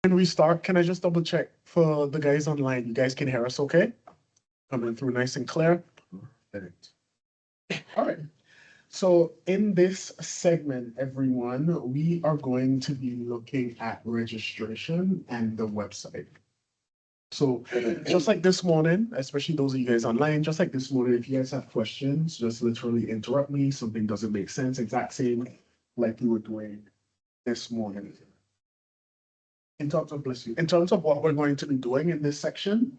When we start, can I just double check for the guys online? You guys can hear us okay? Coming through nice and clear. Perfect. All right. So in this segment, everyone, we are going to be looking at registration and the website. So just like this morning, especially those of you guys online, just like this morning, if you guys have questions, just literally interrupt me. Something doesn't make sense, exact same like we were doing this morning. In terms of, bless you, in terms of what we're going to be doing in this section,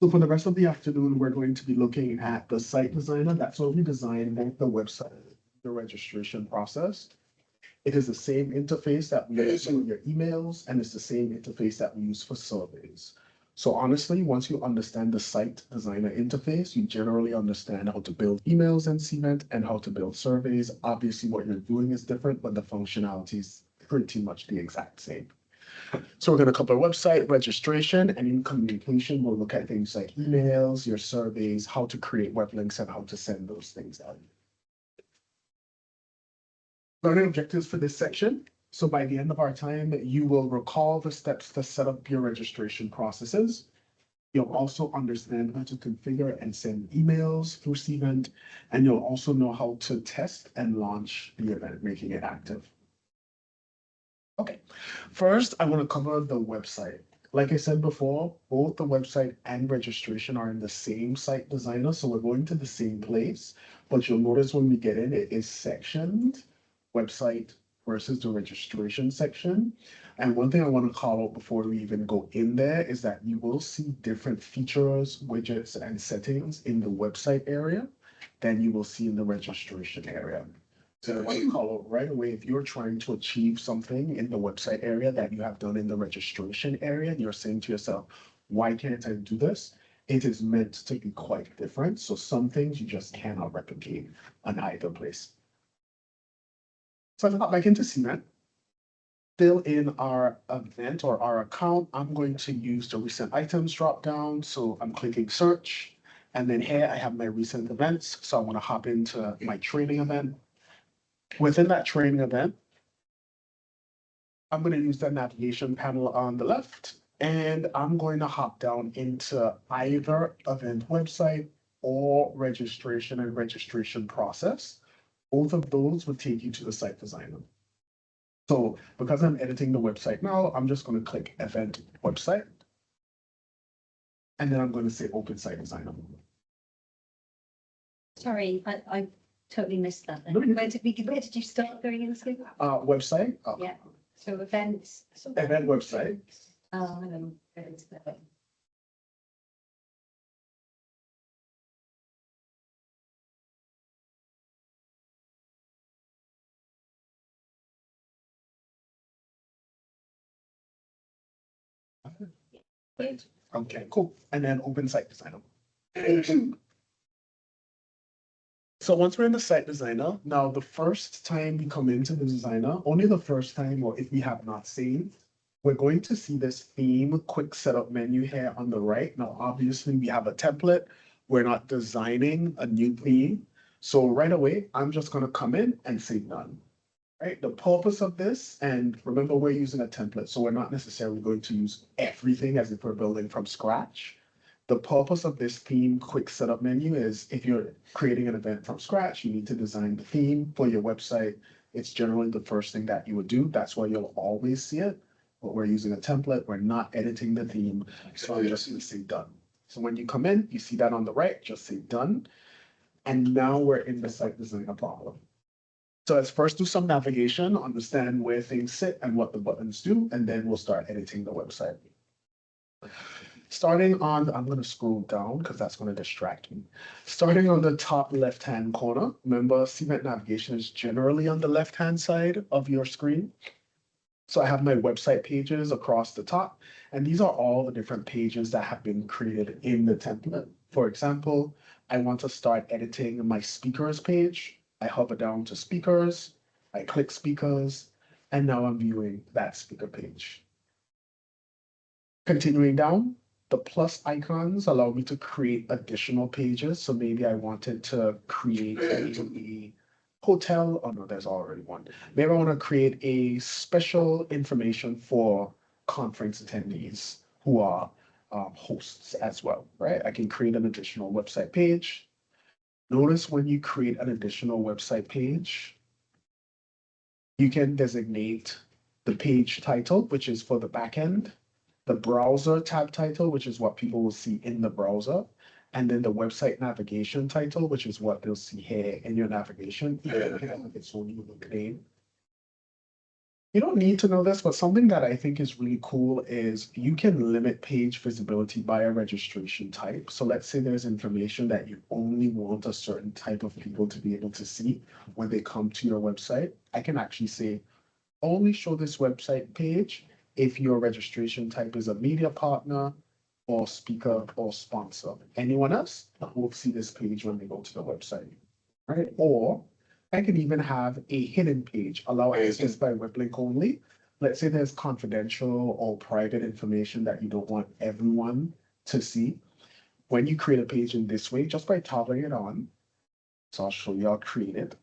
so for the rest of the afternoon, we're going to be looking at the site designer. That's what we design both the website, the registration process. It is the same interface that we use for your emails, and it's the same interface that we use for surveys. So honestly, once you understand the site designer interface, you generally understand how to build emails in Cvent and how to build surveys. Obviously, what you're doing is different, but the functionality is pretty much the exact same. So we're going to cover website registration, and in communication, we'll look at things like emails, your surveys, how to create web links, and how to send those things out. Learning objectives for this section. So by the end of our time, you will recall the steps to set up your registration processes. You'll also understand how to configure and send emails through Cvent, and you'll also know how to test and launch the event, making it active. Okay, first, I want to cover the website. Like I said before, both the website and registration are in the same site designer, so we're going to the same place, but you'll notice when we get in, it is sectioned, website versus the registration section. And one thing I want to call out before we even go in there is that you will see different features, widgets, and settings in the website area than you will see in the registration area. So I want to call out right away, if you're trying to achieve something in the website area that you have done in the registration area, and you're saying to yourself, why can't I do this? It is meant to be quite different. So some things you just cannot replicate on either place. So I've got back into Cvent. Still in our event or our account, I'm going to use the recent items drop down. So I'm clicking search. And then here I have my recent events. So I want to hop into my training event. Within that training event, I'm going to use the navigation panel on the left, and I'm going to hop down into either event website or registration and registration process. Both of those would take you to the site designer. So because I'm editing the website now, I'm just going to click event website, and then I'm going to say open site designer. Sorry, I totally missed that then. No, you- Where did you start going into? Website. Yeah, so events. Event website. Oh, hang on. Go into that. Right. Okay, cool. And then open site designer. So once we're in the site designer, now the first time we come into the designer, only the first time, or if we have not saved, we're going to see this theme quick setup menu here on the right. Now, obviously we have a template. We're not designing a new theme. So right away, I'm just going to come in and say done. Right? The purpose of this, and remember we're using a template, so we're not necessarily going to use everything as if we're building from scratch. The purpose of this theme quick setup menu is if you're creating an event from scratch, you need to design the theme for your website. It's generally the first thing that you would do. That's why you'll always see it. But we're using a template. We're not editing the theme. So I'm just going to say done. So when you come in, you see that on the right, just say done. And now we're in the site designer problem. So let's first do some navigation, understand where things sit and what the buttons do, and then we'll start editing the website. Starting on, I'm going to scroll down because that's going to distract me. Starting on the top left-hand corner, remember Cvent navigation is generally on the left-hand side of your screen. So I have my website pages across the top, and these are all the different pages that have been created in the template. For example, I want to start editing my speakers page. I hover down to speakers, I click speakers, and now I'm viewing that speaker page. Continuing down, the plus icons allow me to create additional pages. So maybe I wanted to create a hotel. Oh no, there's already one. Maybe I want to create a special information for conference attendees who are hosts as well, right? I can create an additional website page. Notice when you create an additional website page, you can designate the page title, which is for the backend, the browser tab title, which is what people will see in the browser, and then the website navigation title, which is what they'll see here in your navigation. It's only unique name. You don't need to know this, but something that I think is really cool is you can limit page visibility by a registration type. So let's say there's information that you only want a certain type of people to be able to see when they come to your website. I can actually say, only show this website page if your registration type is a media partner or speaker or sponsor. Anyone else will see this page when they go to the website, right? Or I can even have a hidden page, allow access by web link only. Let's say there's confidential or private information that you don't want everyone to see. When you create a page in this way, just by toggling it on, so I'll show you how to create it.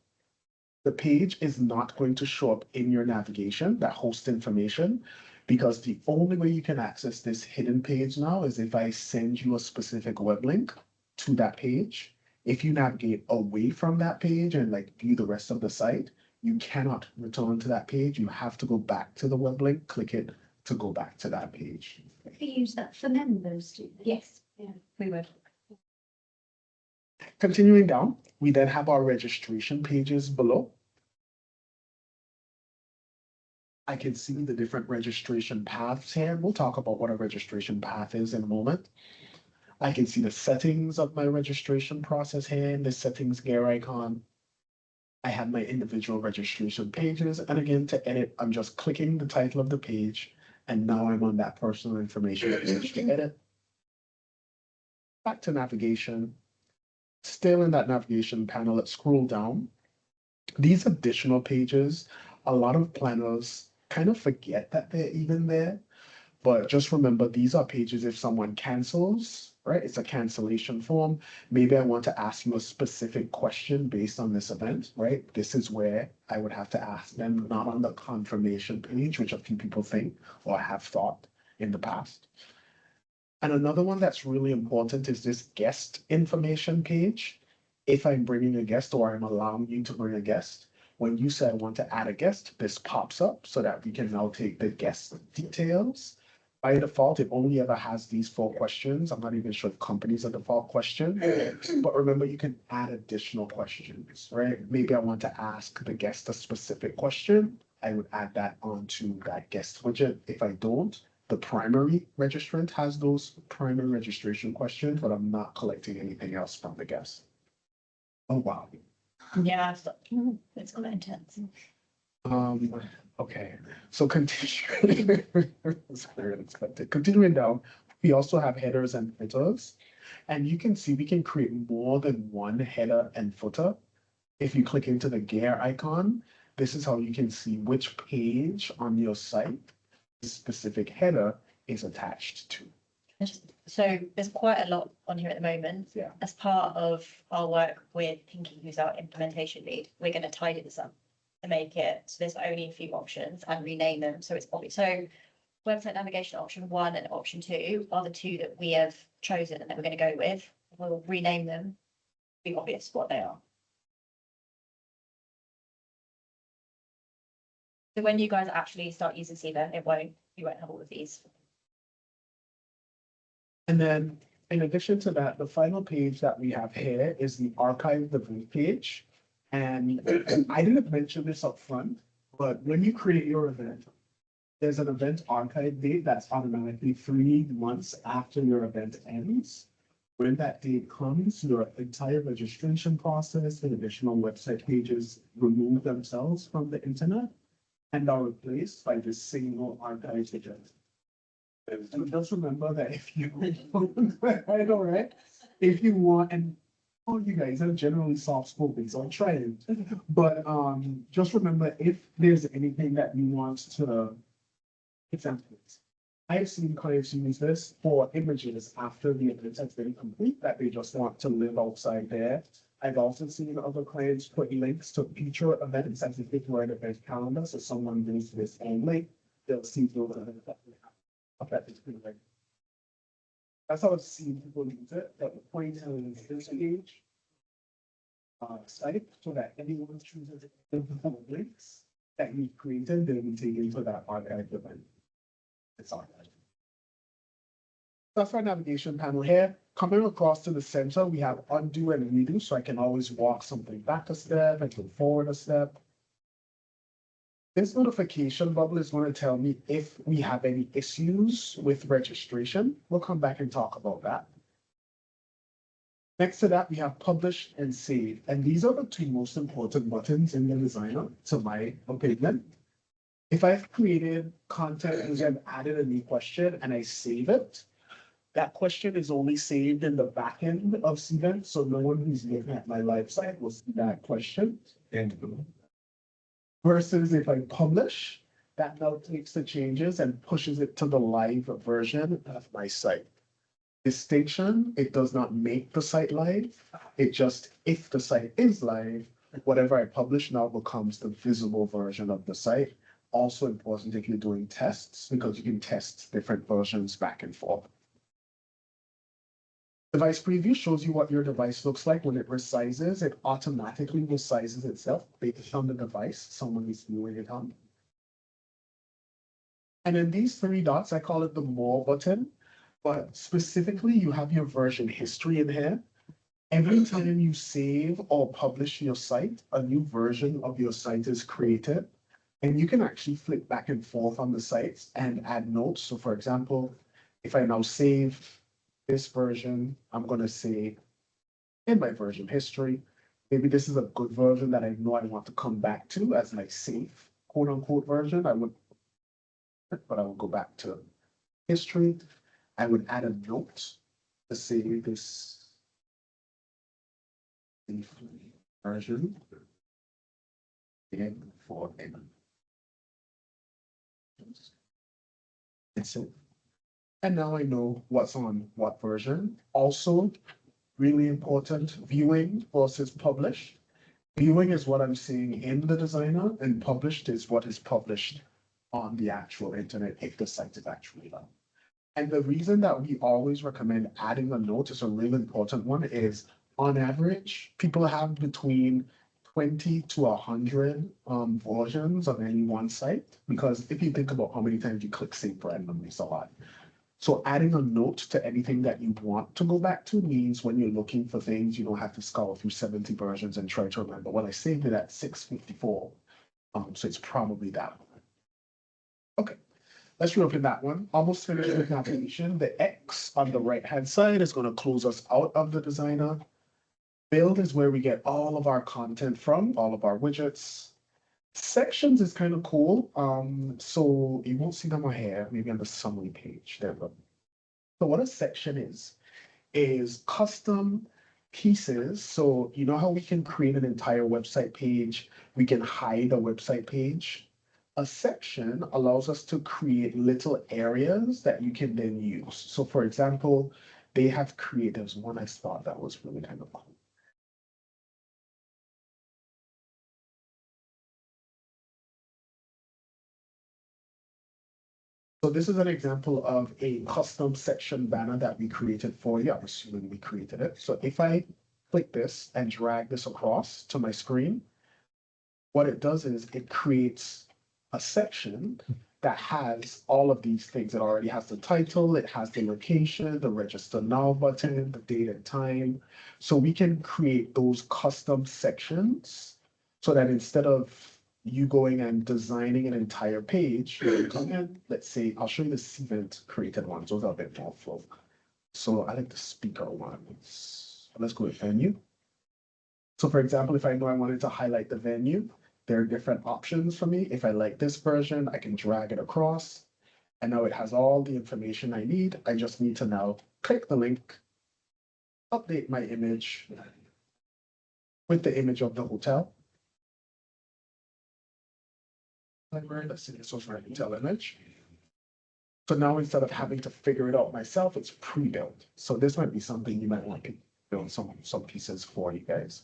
The page is not going to show up in your navigation, that host information, because the only way you can access this hidden page now is if I send you a specific web link to that page. If you navigate away from that page and like view the rest of the site, you cannot return to that page. You have to go back to the web link, click it to go back to that page. We use that for members, do they? Yes, yeah, we would. Continuing down, we then have our registration pages below. I can see the different registration paths here. We'll talk about what a registration path is in a moment. I can see the settings of my registration process here in the settings gear icon. I have my individual registration pages. And again, to edit, I'm just clicking the title of the page. And now I'm on that personal information page to edit. Back to navigation. Still in that navigation panel, let's scroll down. These additional pages, a lot of planners kind of forget that they're even there. But just remember, these are pages if someone cancels, right? It's a cancellation form. Maybe I want to ask you a specific question based on this event, right? This is where I would have to ask them, not on the confirmation page, which a few people think or have thought in the past. And another one that's really important is this guest information page. If I'm bringing a guest or I'm allowing you to bring a guest, when you say I want to add a guest, this pops up so that we can now take the guest details. By default, it only ever has these 4 questions. I'm not even sure if companies are default question, but remember you can add additional questions, right? Maybe I want to ask the guest a specific question. I would add that onto that guest widget. If I don't, the primary registrant has those primary registration questions, but I'm not collecting anything else from the guest. Oh, wow. Yeah, it's quite intense. Okay, so continuing, it's very unexpected. Continuing down, we also have headers and footers. And you can see we can create more than one header and footer. If you click into the gear icon, this is how you can see which page on your site this specific header is attached to. So there's quite a lot on here at the moment. Yeah. As part of our work with Pinky, who's our implementation lead, we're going to tidy this up and make it so there's only a few options and rename them so it's obvious. So website navigation option 1 and option 2 are the 2 that we have chosen and that we're going to go with. We'll rename them, be obvious what they are. So when you guys actually start using Cvent, you won't have all of these. And then in addition to that, the final page that we have here is the archive the booth page. And I didn't mention this up front, but when you create your event, there's an event archive date that's automatically 3 months after your event ends. When that date comes, your entire registration process and additional website pages remove themselves from the internet and are replaced by this single archive event. And just remember that if you, I know, right? If you want, and all you guys are generally soft spoken, so I'm trying. But just remember if there's anything that you want to, examples. I've seen clients use this for images after the event has been complete that they just want to live outside there. I've also seen other clients put links to future events as if it were an event calendar. So someone goes to this link, they'll see those events that that it's been like. That's how I've seen people use it, but the point is disengage. Site, so that anyone chooses the links that you created, they will take you to that archive event. It's archived. That's our navigation panel here. Coming across to the center, we have undo and redo, so I can always walk something back a step, I can forward a step. This notification bubble is going to tell me if we have any issues with registration. We'll come back and talk about that. Next to that, we have publish and save. And these are the two most important buttons in the designer, to my opinion. If I've created content and I've added a new question and I save it, that question is only saved in the back end of Cvent, so no one who's looking at my live site will see that question. Versus if I publish, that now takes the changes and pushes it to the live version of my site. Distinction, it does not make the site live. It just, if the site is live, whatever I publish now becomes the visible version of the site. Also important if you're doing tests, because you can test different versions back and forth. Device preview shows you what your device looks like when it resizes. It automatically resizes itself based on the device someone is viewing it on. And in these three dots, I call it the More button. But specifically, you have your version history in here. Every time you save or publish your site, a new version of your site is created. And you can actually flip back and forth on the sites and add notes. So for example, if I now save this version, I'm going to say in my version history, maybe this is a good version that I know I want to come back to as my safe, quote unquote version. I would go back to history. I would add a note to say this version again for a. That's it. And now I know what's on what version. Also, really important, viewing versus publish. Viewing is what I'm seeing in the designer, and published is what is published on the actual internet if the site is actually live. And the reason that we always recommend adding a note is a really important one is on average, people have between 20 to 100 versions of any one site, because if you think about how many times you click save randomly, it's a lot. So adding a note to anything that you want to go back to means when you're looking for things, you don't have to scour through 70 versions and try to remember, well, I saved it at 654. So it's probably that one. Okay. Let's reopen that one. Almost finished with navigation. The X on the right-hand side is going to close us out of the designer. Build is where we get all of our content from, all of our widgets. Sections is kind of cool. So you won't see them on here, maybe on the summary page. There we go. So what a section is custom pieces. So you know how we can create an entire website page, we can hide a website page. A section allows us to create little areas that you can then use. So for example, they have creatives. One I thought that was really kind of cool. So this is an example of a custom section banner that we created for you. I'm assuming we created it. So if I click this and drag this across to my screen, what it does is it creates a section that has all of these things. It already has the title, it has the location, the register now button, the date and time. So we can create those custom sections so that instead of you going and designing an entire page, you come in, let's say, I'll show you the Cvent created ones. Those are a bit more full. So I like the speaker ones. Let's go with venue. So for example, if I know I wanted to highlight the venue, there are different options for me. If I like this version, I can drag it across. And now it has all the information I need. I just need to now click the link, update my image with the image of the hotel. Let's see, this was my hotel image. So now instead of having to figure it out myself, it's pre-built. So this might be something you might want to build some pieces for you guys.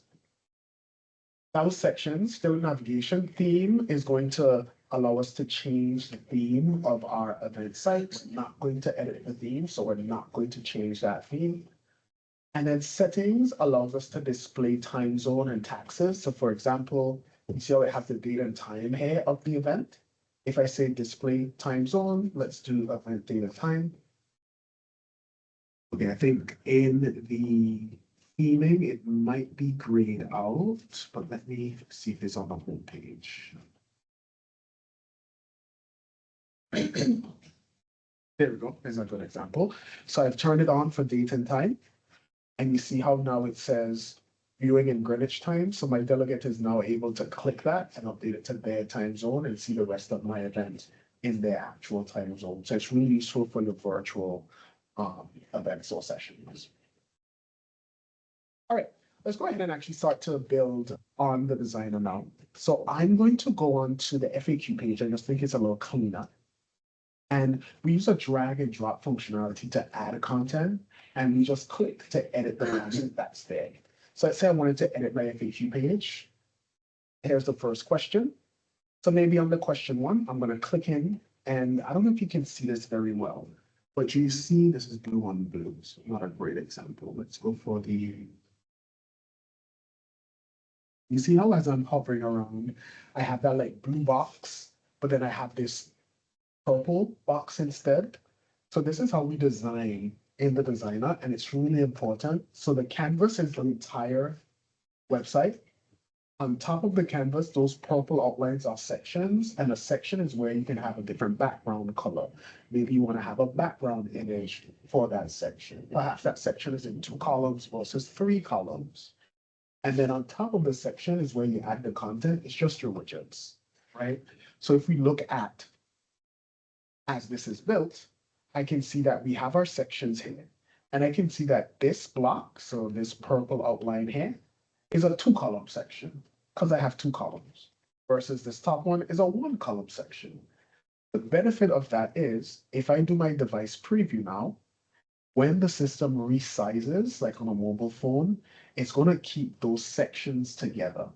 That was sections. Still navigation. Theme is going to allow us to change the theme of our event site. We're not going to edit the theme, so we're not going to change that theme. And then settings allows us to display time zone and taxes. So for example, you see how it has the date and time here of the event. If I say display time zone, let's do event date and time. Okay, I think in the theming, it might be grayed out, but let me see if it's on the home page. There we go. There's a good example. So I've turned it on for date and time. And you see how now it says viewing in Greenwich time. So my delegate is now able to click that and update it to their time zone and see the rest of my event in their actual time zone. So it's really useful for your virtual events or sessions. All right, let's go ahead and actually start to build on the designer now. So I'm going to go on to the FAQ page. I just think it's a little cleaner. And we use a drag and drop functionality to add content, and we just click to edit the content that's there. So let's say I wanted to edit my FAQ page. Here's the first question. So maybe on the question one, I'm going to click in, and I don't know if you can see this very well, but you see this is blue on blue, so not a great example. Let's go for the. You see how as I'm hovering around, I have that like blue box, but then I have this purple box instead. So this is how we design in the designer, and it's really important. So the canvas is the entire website. On top of the canvas, those purple outlines are sections, and a section is where you can have a different background color. Maybe you want to have a background image for that section. Perhaps that section is in 2 columns versus 3 columns. And then on top of the section is where you add the content. It's just your widgets, right? So if we look at as this is built, I can see that we have our sections here. And I can see that this block, so this purple outline here, is a 2-column section because I have 2 columns versus this top one is a 1-column section. The benefit of that is if I do my device preview now, when the system resizes, like on a mobile phone, it's going to keep those sections together.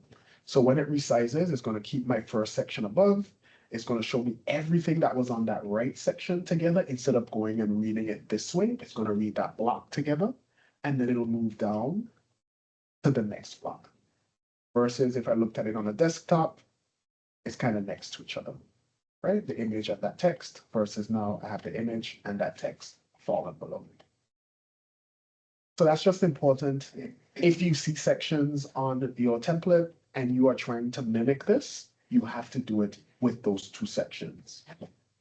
So when it resizes, it's going to keep my first section above. It's going to show me everything that was on that right section together. Instead of going and reading it this way, it's going to read that block together, and then it'll move down to the next block. Versus if I looked at it on a desktop, it's kind of next to each other, right? The image and that text versus now I have the image and that text falling below it. So that's just important. If you see sections on your template and you are trying to mimic this, you have to do it with those 2 sections.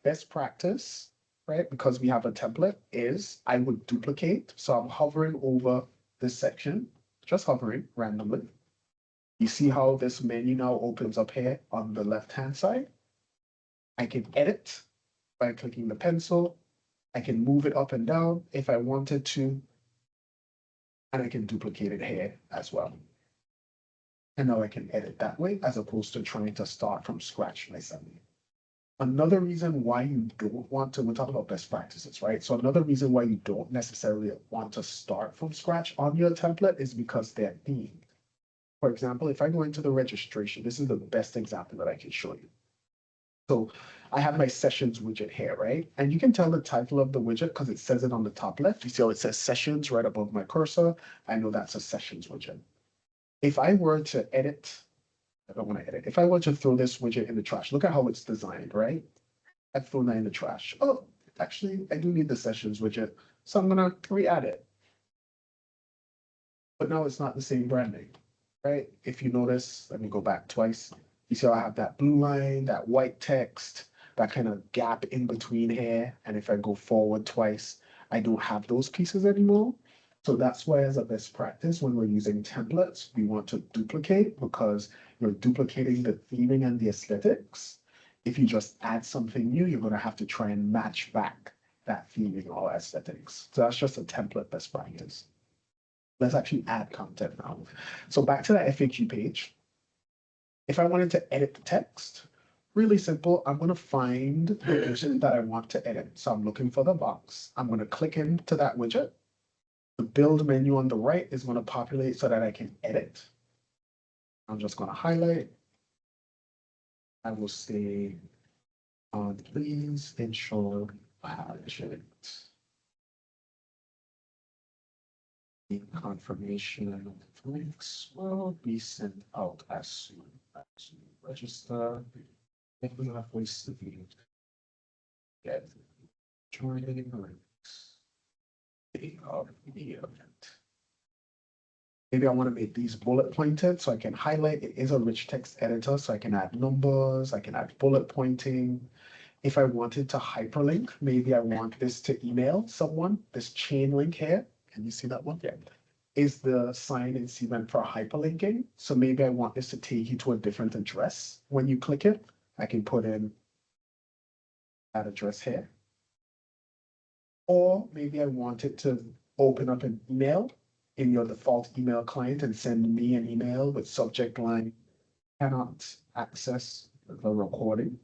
Best practice, right? Because we have a template is I would duplicate. So I'm hovering over this section, just hovering randomly. You see how this menu now opens up here on the left-hand side? I can edit by clicking the pencil. I can move it up and down if I wanted to. And I can duplicate it here as well. And now I can edit that way as opposed to trying to start from scratch myself. Another reason why you don't want to, we're talking about best practices, right? So another reason why you don't necessarily want to start from scratch on your template is because they're themed. For example, if I go into the registration, this is the best example that I can show you. So I have my sessions widget here, right? And you can tell the title of the widget because it says it on the top left. You see how it says sessions right above my cursor? I know that's a sessions widget. If I were to edit, I don't want to edit. If I were to throw this widget in the trash, look at how it's designed, right? I've thrown that in the trash. Oh, actually, I do need the sessions widget. So I'm going to re-add it. But now it's not the same branding, right? If you notice, let me go back twice. You see how I have that blue line, that white text, that kind of gap in between here. And if I go forward twice, I don't have those pieces anymore. So that's why as a best practice, when we're using templates, we want to duplicate because you're duplicating the theming and the aesthetics. If you just add something new, you're going to have to try and match back that theming or aesthetics. So that's just a template best practice. Let's actually add content now. So back to that FAQ page. If I wanted to edit the text, really simple, I'm going to find the widget that I want to edit. So I'm looking for the box. I'm going to click into that widget. The build menu on the right is going to populate so that I can edit. I'm just going to highlight. I will say Please ensure budget. The confirmation links will be sent out as soon as you register. If we have wasted the get joining links of the event. Maybe I want to make these bullet pointed so I can highlight. It is a rich text editor, so I can add numbers, I can add bullet pointing. If I wanted to hyperlink, maybe I want this to email someone, this chain link here. Can you see that one? Yeah. Is the sign in Cvent for hyperlinking. So maybe I want this to take you to a different address. When you click it, I can put in that address here. Or maybe I want it to open up an email in your default email client and send me an email with subject line, cannot access the recording.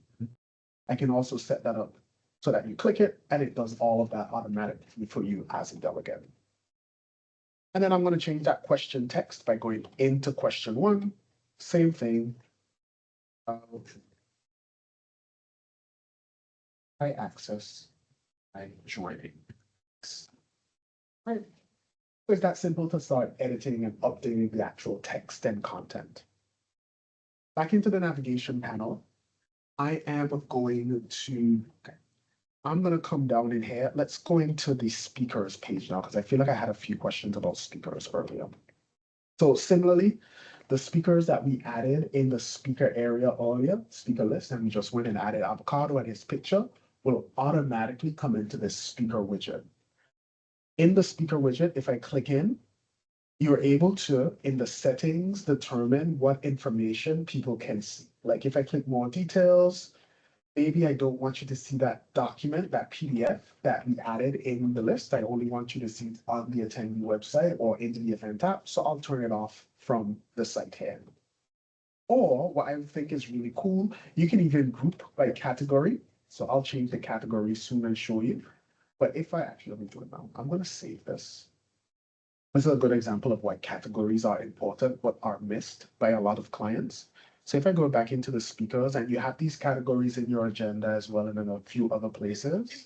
I can also set that up so that you click it and it does all of that automatically for you as a delegate. And then I'm going to change that question text by going into question one. Same thing. I access by joining. Right. It's that simple to start editing and updating the actual text and content. Back into the navigation panel, I am going to, okay, I'm going to come down in here. Let's go into the speakers page now, because I feel like I had a few questions about speakers earlier. So similarly, the speakers that we added in the speaker area earlier, speaker list, and we just went and added Avocado and his picture, will automatically come into this speaker widget. In the speaker widget, if I click in, you're able to, in the settings, determine what information people can see. Like if I click more details, maybe I don't want you to see that document, that PDF that we added in the list. I only want you to see it on the attendee website or in the event app. So I'll turn it off from the site here. Or what I think is really cool, you can even group by category. So I'll change the category soon and show you. But if I actually, let me do it now. I'm going to save this. This is a good example of why categories are important, but are missed by a lot of clients. So if I go back into the speakers and you have these categories in your agenda as well and in a few other places,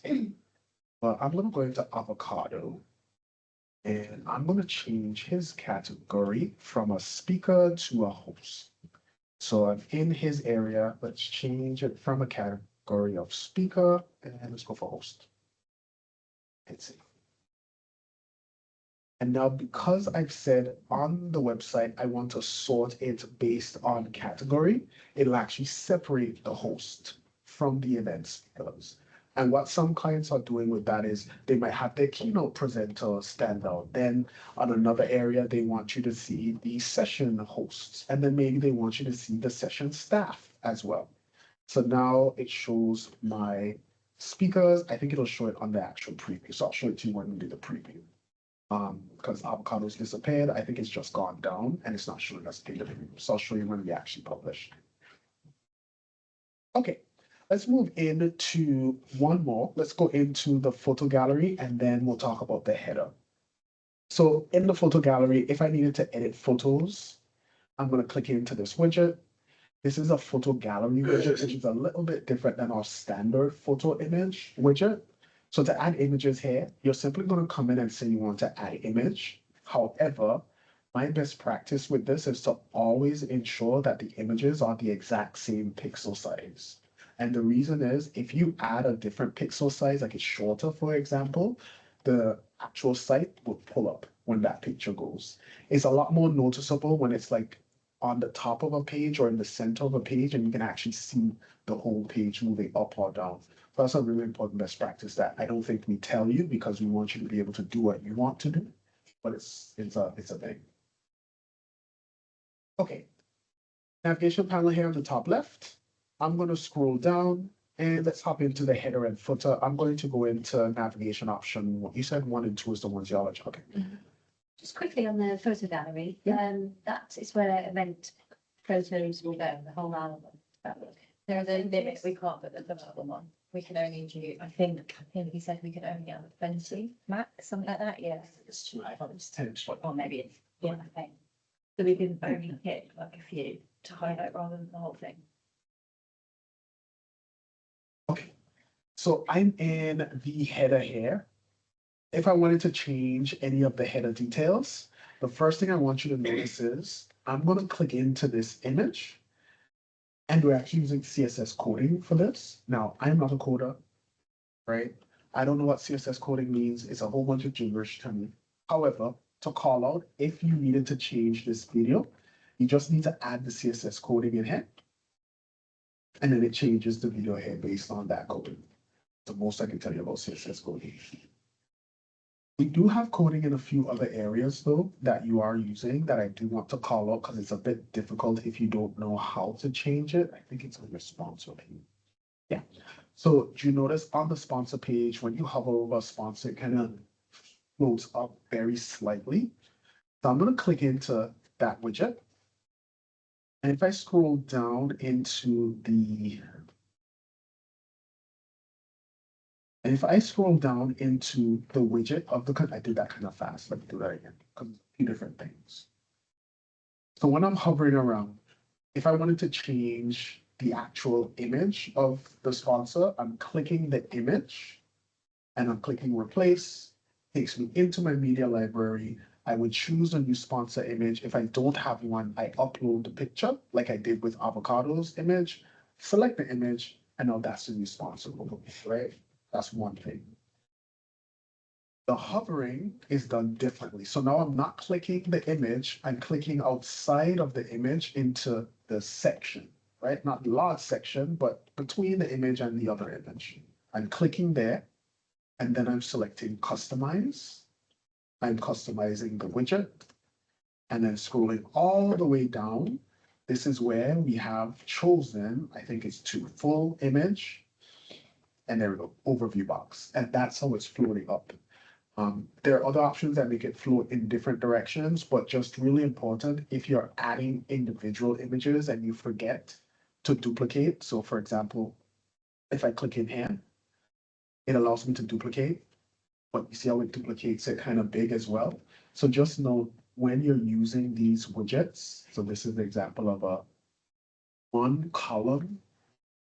well, I'm going to go into Avocado and I'm going to change his category from a speaker to a host. So I'm in his area. Let's change it from a category of speaker and let's go for host. Hit save. And now because I've said on the website, I want to sort it based on category, it'll actually separate the host from the event speakers. And what some clients are doing with that is they might have their keynote presenter stand out. Then on another area, they want you to see the session hosts. And then maybe they want you to see the session staff as well. So now it shows my speakers. I think it'll show it on the actual preview. So I'll show it to you when we do the preview. Because avocado's disappeared, I think it's just gone down and it's not showing us data preview. So I'll show you when we actually publish. Okay, let's move into one more. Let's go into the photo gallery and then we'll talk about the header. So in the photo gallery, if I needed to edit photos, I'm going to click into this widget. This is a photo gallery widget, which is a little bit different than our standard photo image widget. So to add images here, you're simply going to come in and say you want to add image. However, my best practice with this is to always ensure that the images are the exact same pixel size. And the reason is if you add a different pixel size, like it's shorter, for example, the actual site will pull up when that picture goes. It's a lot more noticeable when it's like on the top of a page or in the center of a page, and you can actually see the whole page moving up or down. So that's a really important best practice that I don't think we tell you because we want you to be able to do what you want to do, but it's a thing. Okay, navigation panel here on the top left. I'm going to scroll down and let's hop into the header and footer. I'm going to go into navigation option. You said 1 and 2 is the ones y'all are okay. Just quickly on the photo gallery, that is where event photos will go, the whole album. There's a limit, we can't put the album on. We can only do, I think he said we could only have 20 max, something like that, yes. It's 2, I thought it's 10. Or maybe it's, yeah, I think. So we can only pick like a few to highlight rather than the whole thing. Okay, so I'm in the header here. If I wanted to change any of the header details, the first thing I want you to notice is I'm going to click into this image, and we're actually using CSS coding for this. Now, I'm not a coder, right? I don't know what CSS coding means. It's a whole bunch of gibberish to me. However, to call out, if you needed to change this video, you just need to add the CSS coding in here. And then it changes the video here based on that coding. The most I can tell you about CSS coding. We do have coding in a few other areas though that you are using that I do want to call out because it's a bit difficult if you don't know how to change it. I think it's on your sponsor page. Yeah. So do you notice on the sponsor page, when you hover over a sponsor, it kind of floats up very slightly. So I'm going to click into that widget. And if I scroll down into the And if I scroll down into the widget of the, I did that kind of fast. Let me do that again because it's a few different things. So when I'm hovering around, if I wanted to change the actual image of the sponsor, I'm clicking the image and I'm clicking replace, takes me into my media library. I would choose a new sponsor image. If I don't have one, I upload the picture like I did with Avocado's image, select the image, and now that's the new sponsor logo, right? That's one thing. The hovering is done differently. So now I'm not clicking the image, I'm clicking outside of the image into the section, right? Not the large section, but between the image and the other image. I'm clicking there, and then I'm selecting customize. I'm customizing the widget, and then scrolling all the way down. This is where we have chosen, I think it's to full image, and there we go, overview box. And that's how it's floating up. There are other options that make it float in different directions, but just really important if you're adding individual images and you forget to duplicate. So for example, if I click in here, it allows me to duplicate, but you see how it duplicates it kind of big as well. So just note when you're using these widgets, so this is the example of a one column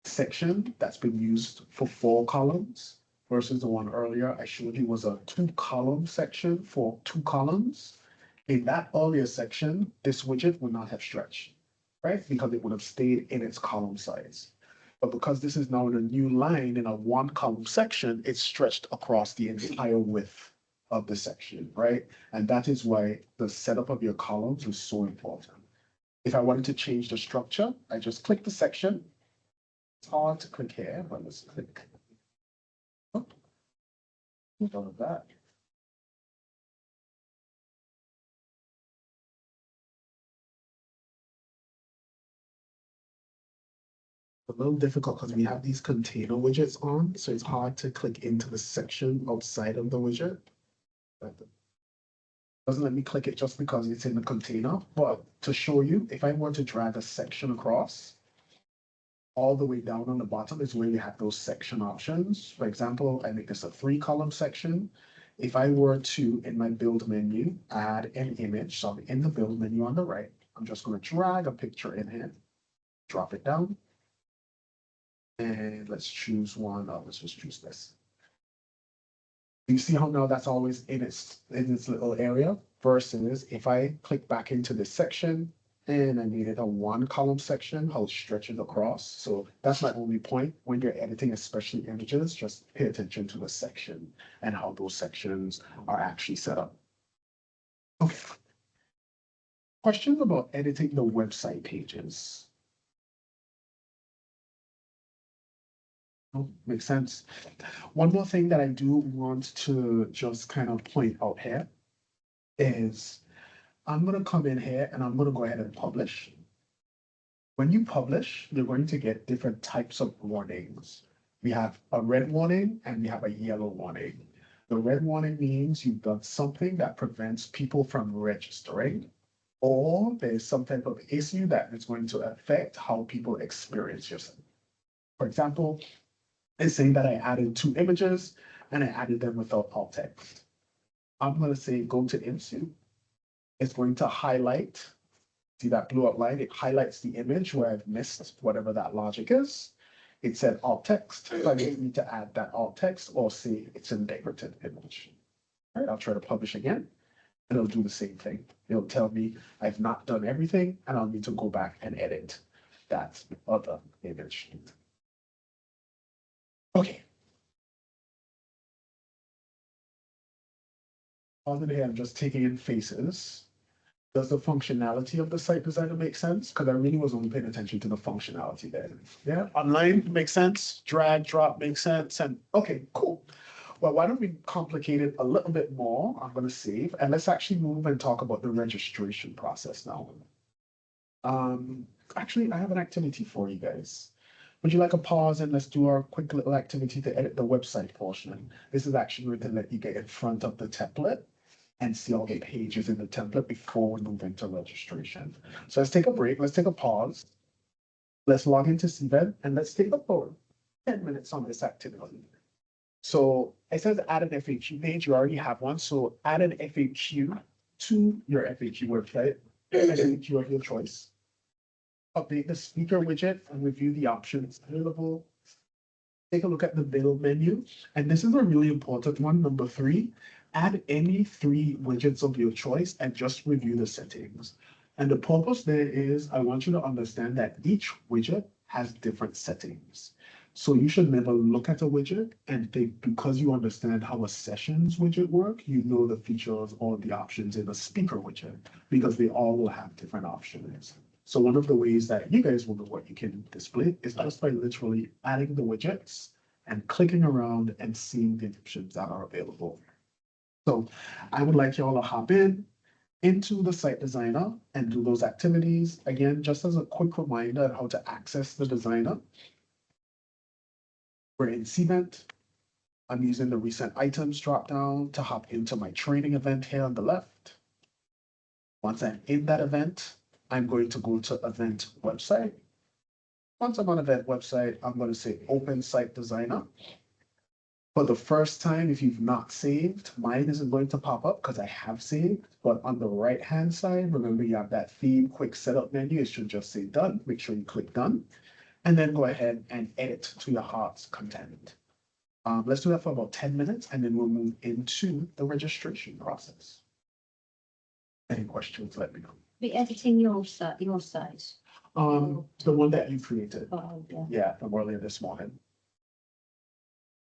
section that's been used for 4 columns versus the one earlier I showed you was a 2-column section for 2 columns. In that earlier section, this widget would not have stretched, right? Because it would have stayed in its column size. But because this is now in a new line in a 1-column section, it's stretched across the entire width of the section, right? And that is why the setup of your columns is so important. If I wanted to change the structure, I just click the section. It's hard to click here, but let's click. Oh, none of that. A little difficult because we have these container widgets on, so it's hard to click into the section outside of the widget. But it doesn't let me click it just because it's in the container. But to show you, if I want to drag a section across, all the way down on the bottom is where you have those section options. For example, I make this a 3-column section. If I were to, in my build menu, add an image, so I'm in the build menu on the right, I'm just going to drag a picture in here, drop it down. And let's choose one. Oh, let's just choose this. You see how now that's always in its little area versus if I click back into this section and I needed a 1-column section, how it stretches across. So that's my only point when you're editing, especially images, just pay attention to the section and how those sections are actually set up. Okay. Questions about editing the website pages? Makes sense. One more thing that I do want to just kind of point out here is I'm going to come in here and I'm going to go ahead and publish. When you publish, you're going to get different types of warnings. We have a red warning and we have a yellow warning. The red warning means you've done something that prevents people from registering, or there's some type of issue that is going to affect how people experience your site. For example, it's saying that I added 2 images and I added them without alt text. I'm going to say go to Insert. It's going to highlight, see that blue outline? It highlights the image where I've missed whatever that logic is. it said alt text, so I need to add that alt text or say it's a decorative image. All right, I'll try to publish again, and it'll do the same thing. It'll tell me I've not done everything, and I'll need to go back and edit that other image. Okay. On here, I'm just taking in faces. Does the functionality of the site designer make sense? Because I really was only paying attention to the functionality there. Yeah, online makes sense, drag, drop makes sense, and okay, cool. Well, why don't we complicate it a little bit more? I'm gonna save, and let's actually move and talk about the registration process now. Actually, I have an activity for you guys. Would you like a pause and let's do our quick little activity to edit the website portion? This is actually going to let you get in front of the template and see all the pages in the template before we move into registration. So let's take a break, let's take a pause. Let's log into Cvent and let's take about 10 minutes on this activity. So it says add an FAQ page, you already have one. So add an FAQ to your FAQ website, FAQ of your choice. Update the speaker widget and review the options available. Take a look at the build menu. And this is a really important one, number 3. Add any 3 widgets of your choice and just review the settings. And the purpose there is I want you to understand that each widget has different settings. So you should never look at a widget and think because you understand how a sessions widget work, you know the features or the options in a speaker widget because they all will have different options. So one of the ways that you guys will know what you can display is just by literally adding the widgets and clicking around and seeing the options that are available. So I would like you all to hop into the site designer and do those activities. Again, just as a quick reminder of how to access the designer. We're in Cvent. I'm using the recent items dropdown to hop into my training event here on the left. Once I'm in that event, I'm going to go to event website. Once I'm on event website, I'm going to say open site designer. For the first time, if you've not saved, mine isn't going to pop up because I have saved. But on the right-hand side, remember you have that theme quick setup menu. It should just say done. Make sure you click done. And then go ahead and edit to your heart's content. Let's do that for about 10 minutes and then we'll move into the registration process. Any questions, let me know. Be editing your site, The one that you created. Oh, yeah. Yeah, from earlier this morning.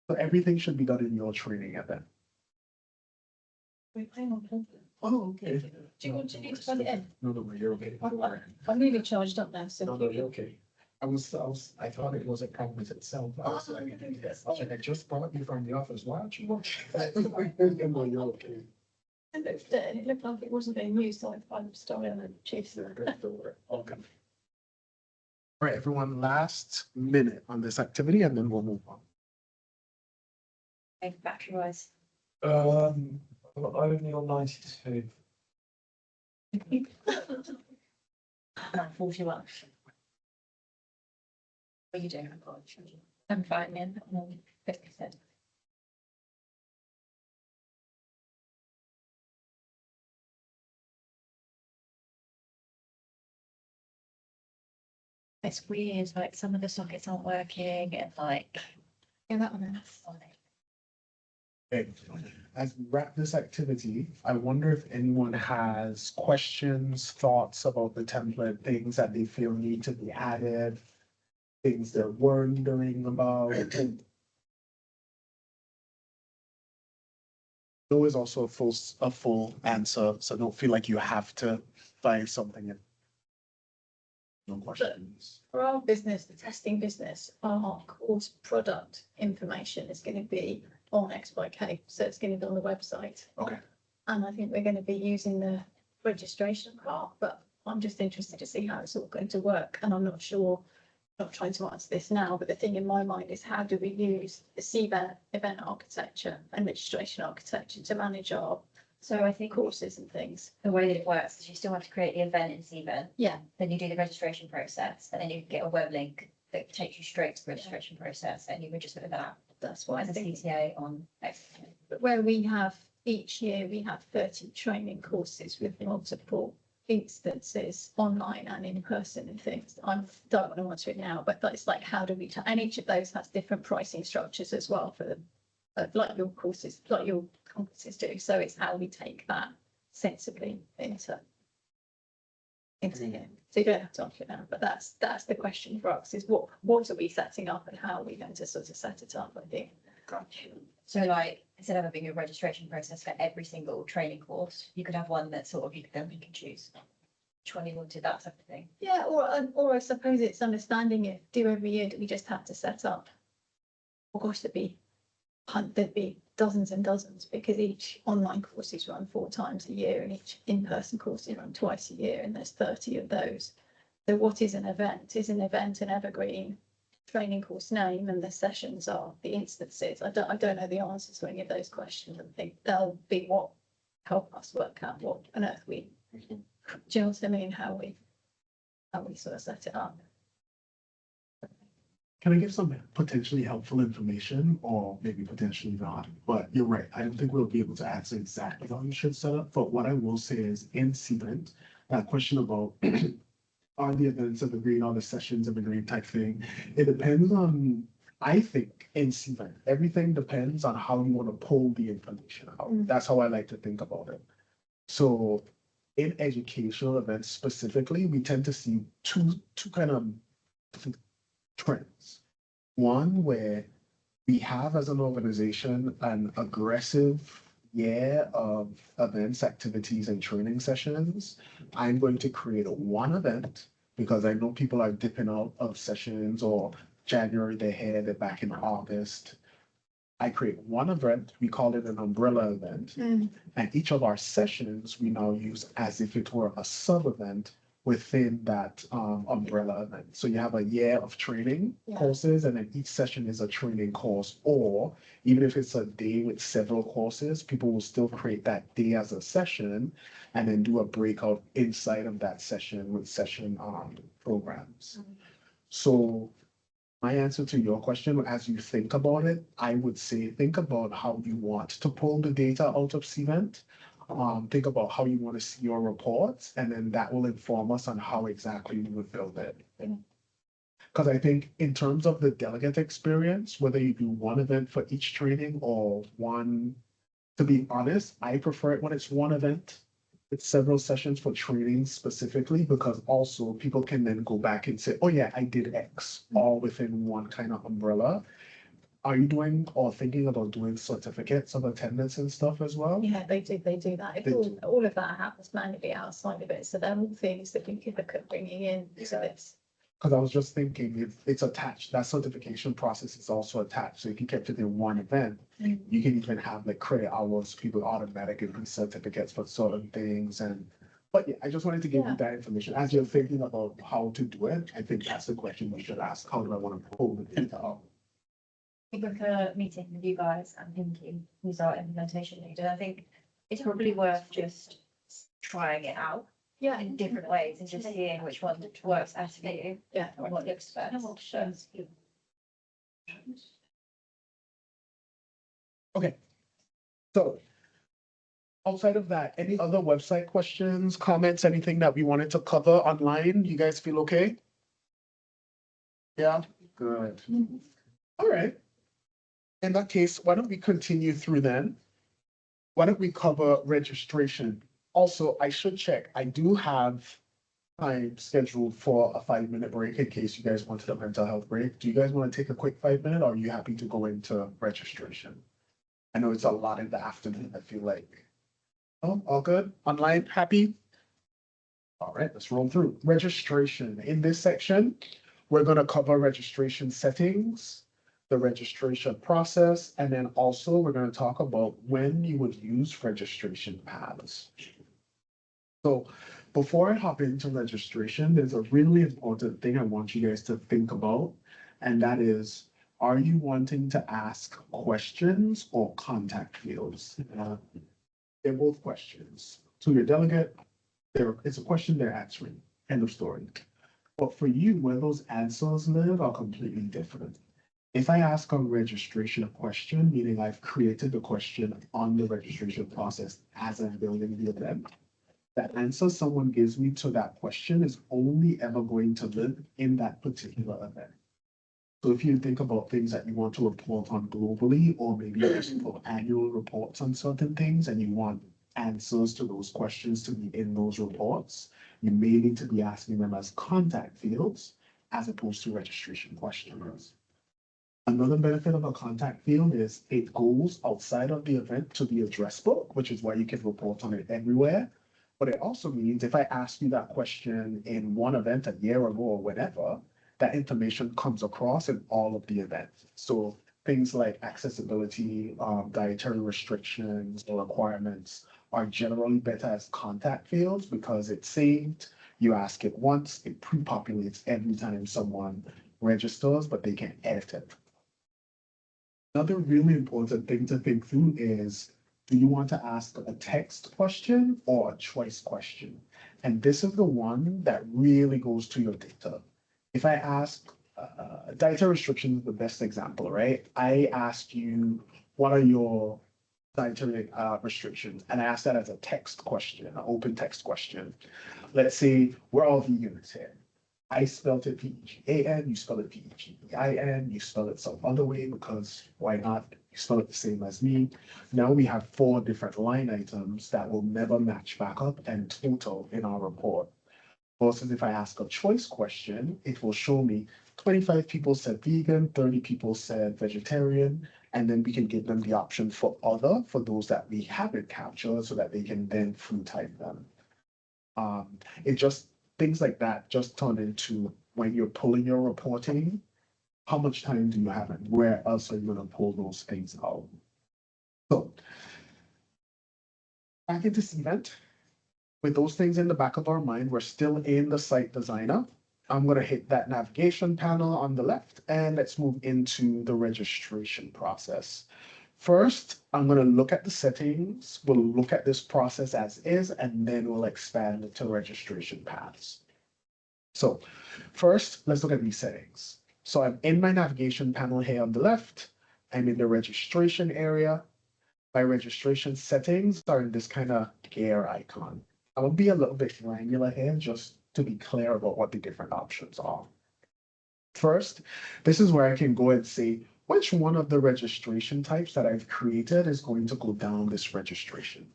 So everything should be done in your training event. Wait, hang on. Oh, okay. Do you want to plug it in? No, you're okay. I'm really charged up now, so. No, you're okay. I thought it was a problem with itself. I was like, I just brought you from the office. Why don't you watch? No, you're okay. It looked like it wasn't being used, so I'm starting on the chiefs. Okay. All right, everyone, last minute on this activity and then we'll move on. Battery wise. Only on 92. 41. What are you doing? I'm fine, in 50%. It's weird, like some of the sockets aren't working and like. Yeah, that one is. Okay, as we wrap this activity, I wonder if anyone has questions, thoughts about the template, things that they feel need to be added, things they're wondering about. There is also a full answer, so don't feel like you have to find something in. No questions. For our business, the testing business, our course product information is going to be on X by K, so it's going to be on the website. Okay. And I think we're going to be using the registration part, but I'm just interested to see how it's all going to work. And I'm not sure, not trying to answer this now, but the thing in my mind is how do we use the Cvent event architecture and registration architecture to manage our So I think courses and things. the way that it works is you still have to create the event in Cvent. Yeah. Then you do the registration process and then you get a web link that takes you straight to the registration process and you register with that That's what I as a think. CTA on X. But where we have, each year we have 30 training courses with multiple instances online and in person and things. I don't want to answer it now, but it's like, how do we, and each of those has different pricing structures as well for the, like your courses, like your conferences do. So it's how we take that sensibly into here. So you don't have to answer it now, but that's the question for us, is what are we setting up and how are we going to sort of set it up, I think. So like, instead of having a registration process for every single training course, you could have one that sort of you can choose which one you wanted, that type of thing. Yeah, or I suppose it's understanding it, do every year, do we just have to set up? Of course, there'd be dozens and dozens, because each online course is run 4 times a year and each in-person course is run twice a year, and there's 30 of those. So what is an event? Is an event an evergreen training course name, and the sessions are the instances? I don't know the answers to any of those questions. I think they'll be what help us work out what on earth we, do you know what I mean? How we sort of set it up. Can I give some potentially helpful information, or maybe potentially not? But you're right. I don't think we'll be able to answer exactly how you should set up. But what I will say is in Cvent, that question about are the events evergreen, are the sessions evergreen type thing, it depends on, I think in Cvent, everything depends on how you want to pull the information out. That's how I like to think about it. So in educational events specifically, we tend to see two kind of trends. One where we have as an organization an aggressive year of events, activities, and training sessions. I'm going to create one event because I know people are dipping out of sessions, or January they're here, they're back in August. I create one event, we call it an umbrella event, and each of our sessions we now use as if it were a sub-event within that umbrella event. So you have a year of training courses, and then each session is a training course, or even if it's a day with several courses, people will still create that day as a session and then do a breakout inside of that session with session programs. So my answer to your question, as you think about it, I would say think about how you want to pull the data out of Cvent. Think about how you want to see your reports, and then that will inform us on how exactly we would build it. Because I think in terms of the delegate experience, whether you do one event for each training or one, to be honest, I prefer it when it's one event. It's several sessions for training specifically, because also people can then go back and say, oh yeah, I did X, all within one kind of umbrella. Are you doing or thinking about doing certificates of attendance and stuff as well? Yeah, they do that. If all of that happens manually outside of it, so they're all things that we could look at bringing in to this. Because I was just thinking, it's attached, that certification process is also attached. So if you kept it in one event, you can even have like credit hours, people automatically get certificates for certain things. But yeah, I just wanted to give you that information. As you're thinking about how to do it, I think that's the question we should ask. How do I want to pull the data out? I think with a meeting with you guys and thinking who's our implementation leader, I think it's probably worth just trying it out in different ways and just seeing which one works best for you. Yeah. And what looks best. Okay. So outside of that, any other website questions, comments, anything that we wanted to cover online? You guys feel okay? Yeah, good. All right. In that case, why don't we continue through then? Why don't we cover registration? Also, I should check. I do have time scheduled for a 5-minute break in case you guys wanted a mental health break. Do you guys want to take a quick 5-minute, or are you happy to go into registration? I know it's a lot in the afternoon, I feel like. Oh, all good? Online, happy? All right, let's roll through. Registration. In this section, we're going to cover registration settings, the registration process, and then also we're going to talk about when you would use registration paths. So before I hop into registration, there's a really important thing I want you guys to think about, and that is, are you wanting to ask questions or contact fields? They're both questions. To your delegate, it's a question they're answering, end of story. But for you, where those answers live are completely different. If I ask a registration question, meaning I've created the question on the registration process as I'm building the event, The answer someone gives me to that question is only ever going to live in that particular event. So if you think about things that you want to report on globally, or maybe you're looking for annual reports on certain things and you want answers to those questions to be in those reports, you may need to be asking them as contact fields as opposed to registration questions. Another benefit of a contact field is it goes outside of the event to the address book, which is why you can report on it everywhere. But it also means if I ask you that question in one event a year ago or whenever, that information comes across in all of the events. So things like accessibility, dietary restrictions or requirements are generally better as contact fields because it's saved. You ask it once, it pre-populates every time someone registers, but they can edit it. Another really important thing to think through is, do you want to ask a text question or a choice question? And this is the one that really goes to your data. If I ask, dietary restrictions is the best example, right? I asked you, what are your dietary restrictions? And I asked that as a text question, an open text question. Let's say we're all vegans here. I spelled it P-E-G-A-N, you spell it P-E-G-E-I-N, you spell it some other way because why not? You spell it the same as me. Now we have 4 different line items that will never match back up and total in our report. Versus if I ask a choice question, it will show me 25 people said vegan, 30 people said vegetarian, and then we can give them the option for other for those that we haven't captured so that they can then full type them. It just things like that just turn into when you're pulling your reporting, how much time do you have and where else are you going to pull those things out? So back into Cvent. With those things in the back of our mind, we're still in the site designer. I'm going to hit that navigation panel on the left and let's move into the registration process. First, I'm going to look at the settings. We'll look at this process as is, and then we'll expand to registration paths. So first, let's look at these settings. So I'm in my navigation panel here on the left. I'm in the registration area. My registration settings are in this kind of gear icon. I will be a little bit granular here just to be clear about what the different options are. First, this is where I can go and say which one of the registration types that I've created is going to go down this registration.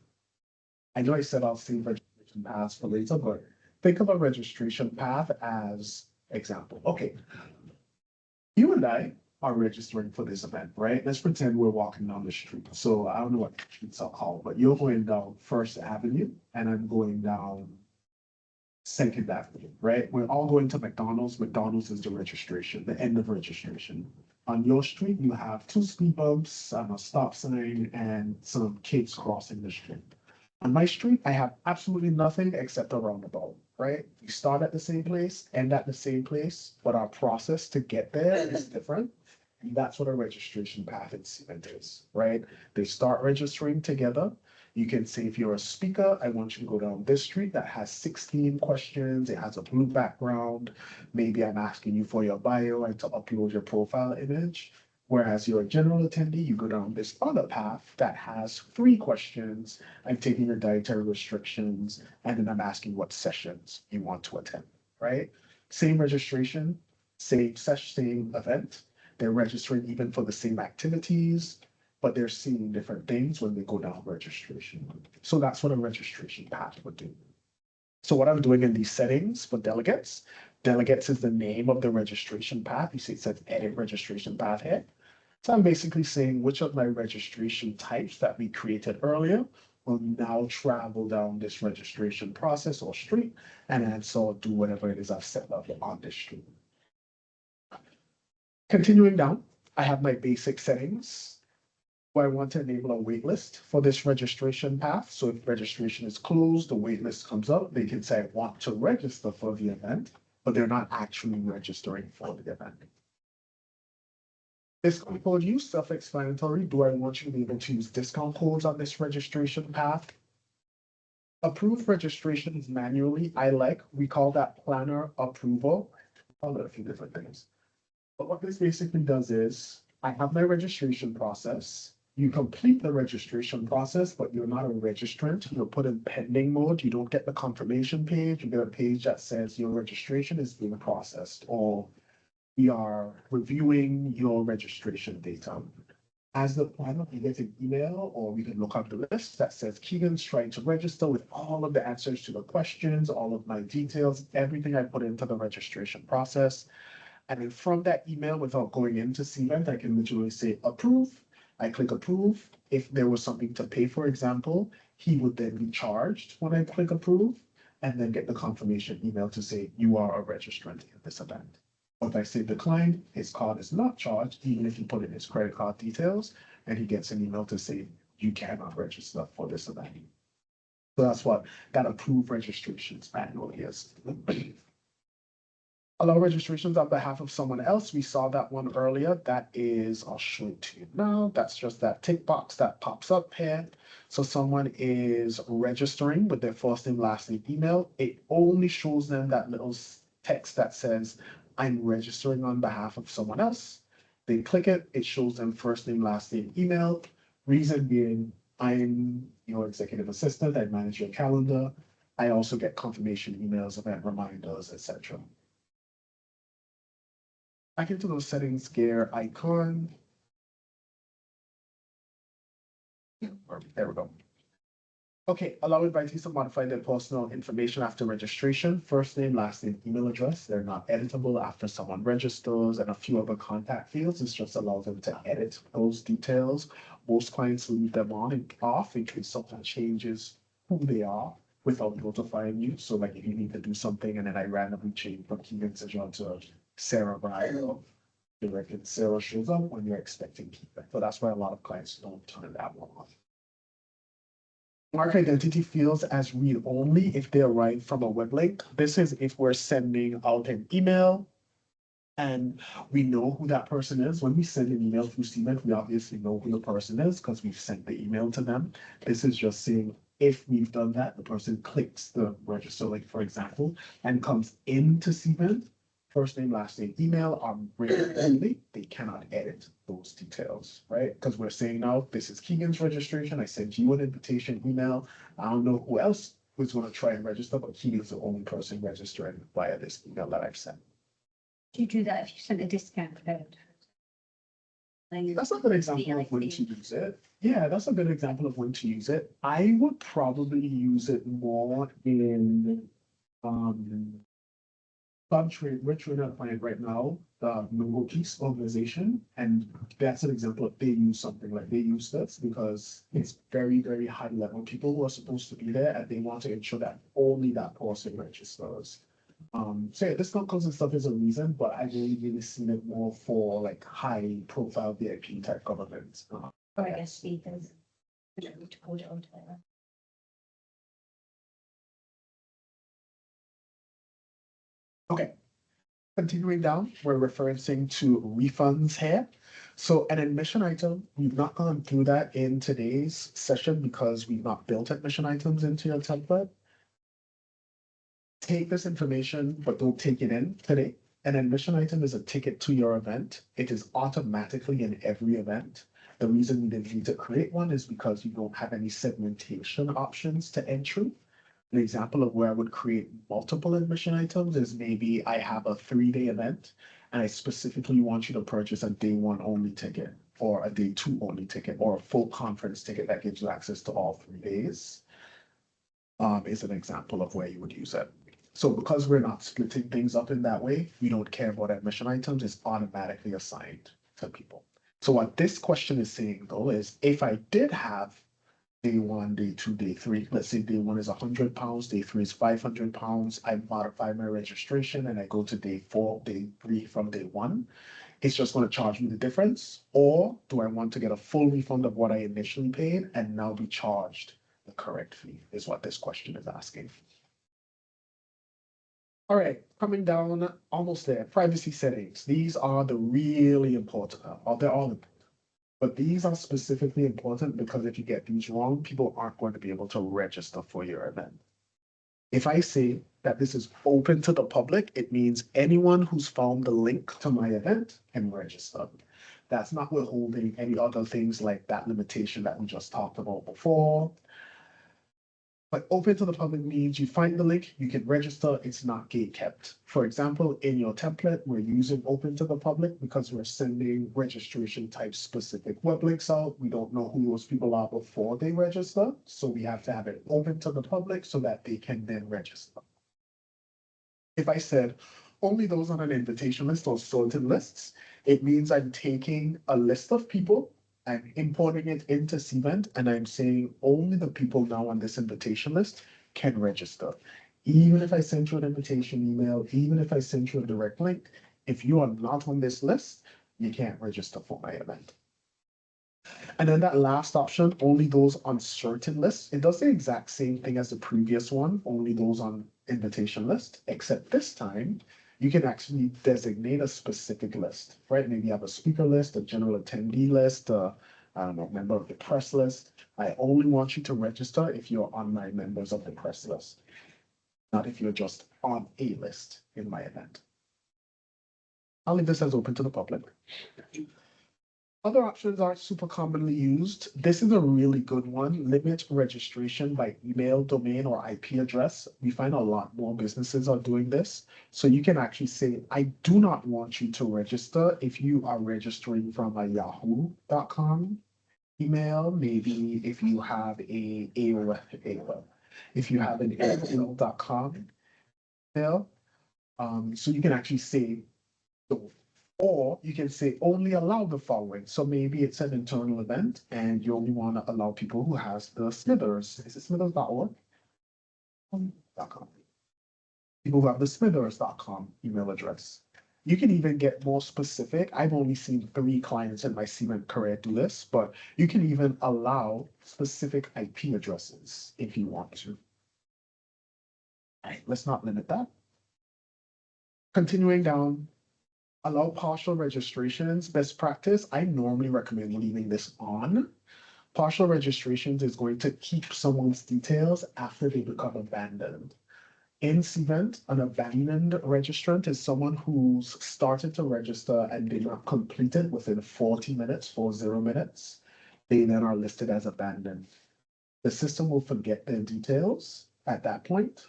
I know I said I'll save registration paths for later, but think of a registration path as example. Okay, you and I are registering for this event, right? Let's pretend we're walking down the street. So I don't know what streets I'll call, but you're going down First Avenue and I'm going down Second Avenue, right? We're all going to McDonald's. McDonald's is the registration, the end of registration. On your street, you have 2 speed bumps, a stop sign, and some kids crossing the street. On my street, I have absolutely nothing except a roundabout, right? We start at the same place, end at the same place, but our process to get there is different. And that's what a registration path in Cvent is, right? They start registering together. You can say, if you're a speaker, I want you to go down this street that has 16 questions. It has a blue background. Maybe I'm asking you for your bio and to upload your profile image. Whereas you're a general attendee, you go down this other path that has 3 questions. I'm taking your dietary restrictions, and then I'm asking what sessions you want to attend, right? Same registration, same session, same event. They're registering even for the same activities, but they're seeing different things when they go down registration. So that's what a registration path would do. So what I'm doing in these settings for delegates, delegates is the name of the registration path. You see it says edit registration path here. So I'm basically saying which of my registration types that we created earlier will now travel down this registration process or street and answer do whatever it is I've set up on this street. Continuing down, I have my basic settings where I want to enable a waitlist for this registration path. So if registration is closed, the waitlist comes up. They can say, I want to register for the event, but they're not actually registering for the event. Discount code use, self-explanatory. Do I want you to be able to use discount codes on this registration path? Approve registrations manually. We call that planner approval. I'll do a few different things. But what this basically does is I have my registration process. You complete the registration process, but you're not a registrant. You're put in pending mode. You don't get the confirmation page. You get a page that says your registration is being processed, or we are reviewing your registration data. As the planner, you get an email, or we can look up the list that says Keegan's trying to register with all of the answers to the questions, all of my details, everything I put into the registration process. And then from that email, without going into Cvent, I can literally say approve. I click approve. If there was something to pay, for example, he would then be charged when I click approve, and then get the confirmation email to say you are a registrant in this event. If I say decline, his card is not charged, even if he put in his credit card details, and he gets an email to say you cannot register for this event. So that's what that approved registrations manual is. Allow registrations on behalf of someone else. We saw that one earlier. That is, I'll show it to you now. That's just that tick box that pops up here. So someone is registering with their first name, last name, email. It only shows them that little text that says, I'm registering on behalf of someone else. They click it, it shows them first name, last name, email. Reason being, I'm your executive assistant, I manage your calendar. I also get confirmation emails, event reminders, etc. Back into those settings gear icon. There we go. Okay, allow invitees to modify their personal information after registration, first name, last name, email address. They're not editable after someone registers, and a few other contact fields. This just allows them to edit those details. Most clients leave them on and off in case someone changes who they are without notifying you. So like if you need to do something and then I randomly change from Keegan Sejan to Sarah Bryan, directly Sarah shows up when you're expecting Keegan. So that's why a lot of clients don't turn that one on. Mark identity fields as read only if they arrive from a web link. This is if we're sending out an email and we know who that person is. When we send an email through Cvent, we obviously know who the person is because we've sent the email to them. This is just saying if we've done that, the person clicks the register link, for example, and comes into Cvent. First name, last name, email are read only. They cannot edit those details, right? Because we're saying now, this is Keegan's registration. I sent you an invitation email. I don't know who else was going to try and register, but Keegan's the only person registering via this email that I've sent. Do you do that if you sent a discount code? That's a good example of when to use it. Yeah, that's a good example of when to use it. I would probably use it more in we're training a client right now, the Novo Peace organization, and that's an example of they use something like they use this because it's very, very high level people who are supposed to be there and they want to ensure that only that person registers. So yeah, this codes and stuff is a reason, but I really seen it more for like high profile VIP type government. Or I guess speakers. We don't need to hold it on to that. Okay. Continuing down, we're referencing to refunds here. So an admission item, we've not gone through that in today's session because we've not built admission items into your template. Take this information, but don't take it in today. An admission item is a ticket to your event. It is automatically in every event. The reason we didn't need to create one is because you don't have any segmentation options to entry. An example of where I would create multiple admission items is maybe I have a 3-day event and I specifically want you to purchase a day 1 only ticket or a day 2 only ticket or a full conference ticket that gives you access to all 3 days. Is an example of where you would use it. So because we're not splitting things up in that way, we don't care about admission items, it's automatically assigned to people. So what this question is saying though is if I did have day 1, day 2, day 3. Let's say day 1 is £100, day 3 is £500. I modify my registration and I go to day 4, day 3 from day 1. It's just going to charge me the difference. Or do I want to get a full refund of what I initially paid and now be charged the correct fee is what this question is asking. All right, coming down almost there. Privacy settings. These are the really important. They're all important. But these are specifically important because if you get these wrong, people aren't going to be able to register for your event. If I say that this is open to the public, it means anyone who's found the link to my event can register. That's not withholding any other things like that limitation that we just talked about before. But open to the public means you find the link, you can register, it's not gate kept. For example, in your template, we're using open to the public because we're sending registration type specific web links out. We don't know who those people are before they register. So we have to have it open to the public so that they can then register. If I said only those on an invitation list or sorted lists, it means I'm taking a list of people, I'm importing it into Cvent, and I'm saying only the people now on this invitation list can register. Even if I send you an invitation email, even if I send you a direct link, if you are not on this list, you can't register for my event. And then that last option, only those on certain lists, it does the exact same thing as the previous one, only those on invitation list, except this time you can actually designate a specific list, right? Maybe you have a speaker list, a general attendee list, I don't know, member of the press list. I only want you to register if you're on my members of the press list, not if you're just on a list in my event. I'll leave this as open to the public. Other options are super commonly used. This is a really good one. Limit registration by email, domain, or IP address. We find a lot more businesses are doing this. So you can actually say, I do not want you to register if you are registering from a yahoo.com email. Maybe if you have if you have an AOL.com email. So you can actually say, or you can say only allow the following. So maybe it's an internal event and you only want to allow people who has the Smithers. Is it smithers.org? .com. People who have the smithers.com email address. You can even get more specific. I've only seen 3 clients in my Cvent career do this, but you can even allow specific IP addresses if you want to. All right, let's not limit that. Continuing down, allow partial registrations. Best practice, I normally recommend leaving this on. Partial registrations is going to keep someone's details after they become abandoned. In Cvent, an abandoned registrant is someone who's started to register and did not complete it within 40 minutes, 40 minutes. They then are listed as abandoned. The system will forget their details at that point.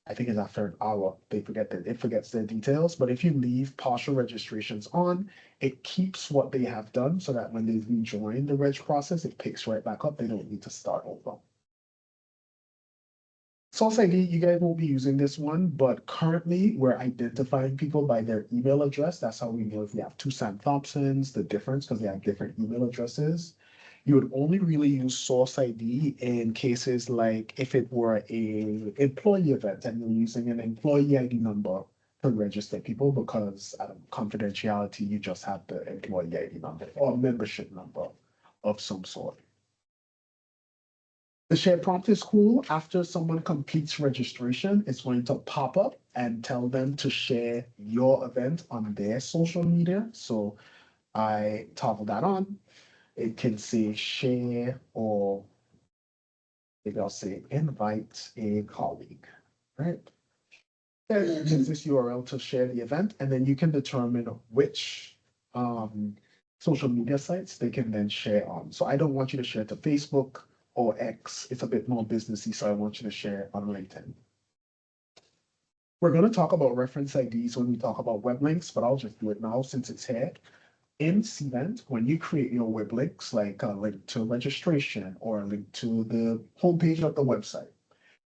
I think it's after an hour, it forgets their details. But if you leave partial registrations on, it keeps what they have done so that when they rejoin the reg process, it picks right back up. They don't need to start over. Source ID, you guys won't be using this one, but currently we're identifying people by their email address. That's how we know if we have 2 Sam Thompsons, the difference, because they have different email addresses. You would only really use source ID in cases like if it were a employee event and you're using an employee ID number to register people because confidentiality, you just have the employee ID number or membership number of some sort. The share prompt is cool. After someone completes registration, it's going to pop up and tell them to share your event on their social media. So I toggle that on. It can say share, or maybe I'll say invite a colleague, right? And it gives this URL to share the event, and then you can determine which social media sites they can then share on. So I don't want you to share to Facebook or X. It's a bit more businessy, so I want you to share on LinkedIn. We're going to talk about reference IDs when we talk about web links, but I'll just do it now since it's here. In Cvent, when you create your web links, like a link to registration or a link to the homepage of the website,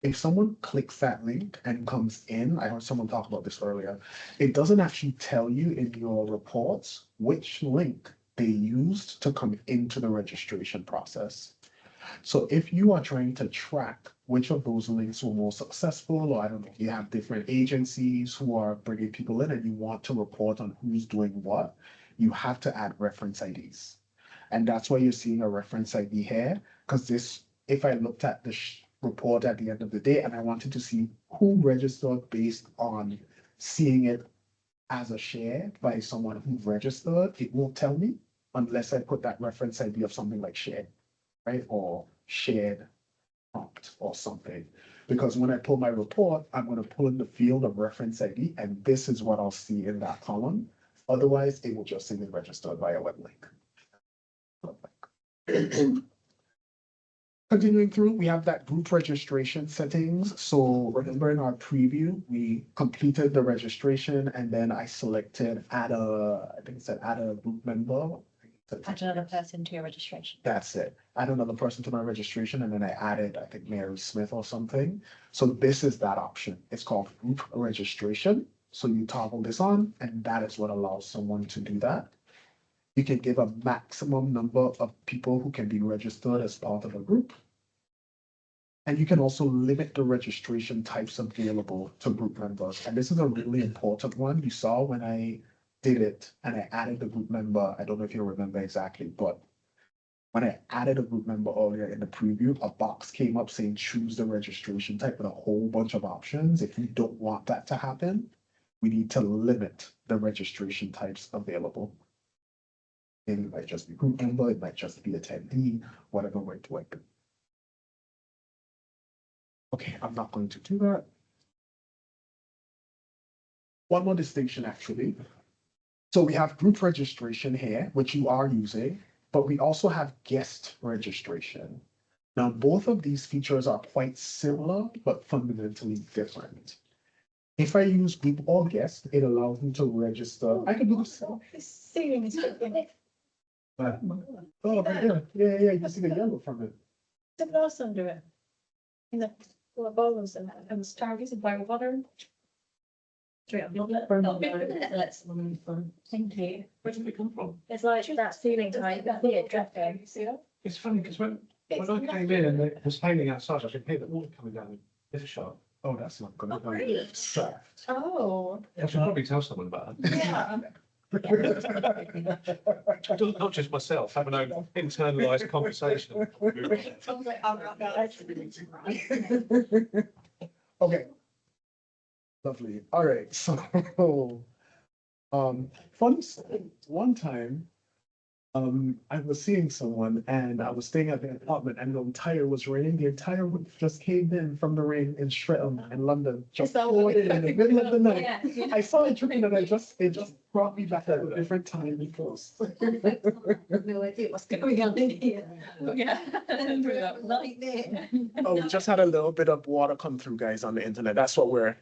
if someone clicks that link and comes in, I heard someone talk about this earlier, it doesn't actually tell you in your reports which link they used to come into the registration process. So if you are trying to track which of those links were more successful, or I don't know, you have different agencies who are bringing people in and you want to report on who's doing what, you have to add reference IDs. And that's why you're seeing a reference ID here, because this, if I looked at the report at the end of the day and I wanted to see who registered based on seeing it as a share by someone who registered, it won't tell me unless I put that reference ID of something like shared, right? Or shared prompt or something. Because when I pull my report, I'm going to pull in the field of reference ID, and this is what I'll see in that column. Otherwise, it will just say registered via web link. Continuing through, we have that group registration settings. So remember in our preview, we completed the registration and then I selected I think it said add a group member. Add another person to your registration. That's it. Add another person to my registration and then I added, I think Mary Smith or something. So this is that option. It's called group registration. So you toggle this on and that is what allows someone to do that. You can give a maximum number of people who can be registered as part of a group. And you can also limit the registration types available to group members. And this is a really important one. You saw when I did it and I added the group member. I don't know if you remember exactly, but when I added a group member earlier in the preview, a box came up saying choose the registration type with a whole bunch of options. If you don't want that to happen, we need to limit the registration types available. And it might just be group member, it might just be attendee, whatever way to work. Okay, I'm not going to do that. One more distinction, actually. So we have group registration here, which you are using, but we also have guest registration. Now, both of these features are quite similar, but fundamentally different. If I use group or guest, it allows me to register. I can do this. This ceiling is getting Oh, yeah, you can see the yellow from it. the glass under it. In the bowls and targets and boil water. Thank you. Where did it come from? It's like that ceiling height, you can see it dripping. It's funny because when I came in and it was raining outside, I could hear the water coming down this shop. Oh, that's not gonna Oh, really? Shaft. Oh, I should probably tell someone about it. yeah. Not just myself, have an own internalised conversation. Okay. Lovely. All right. So, funny story. One time, I was seeing someone and I was staying at the apartment and the entire was raining. The entire roof just came in from the rain in Streatham in London. Just poured in the middle of the night. Yeah. I saw it dripping and it just brought me back to a different time because. No idea what's going on in here. Yeah. Oh, we just had a little bit of water come through, guys, on the internet. That's what we're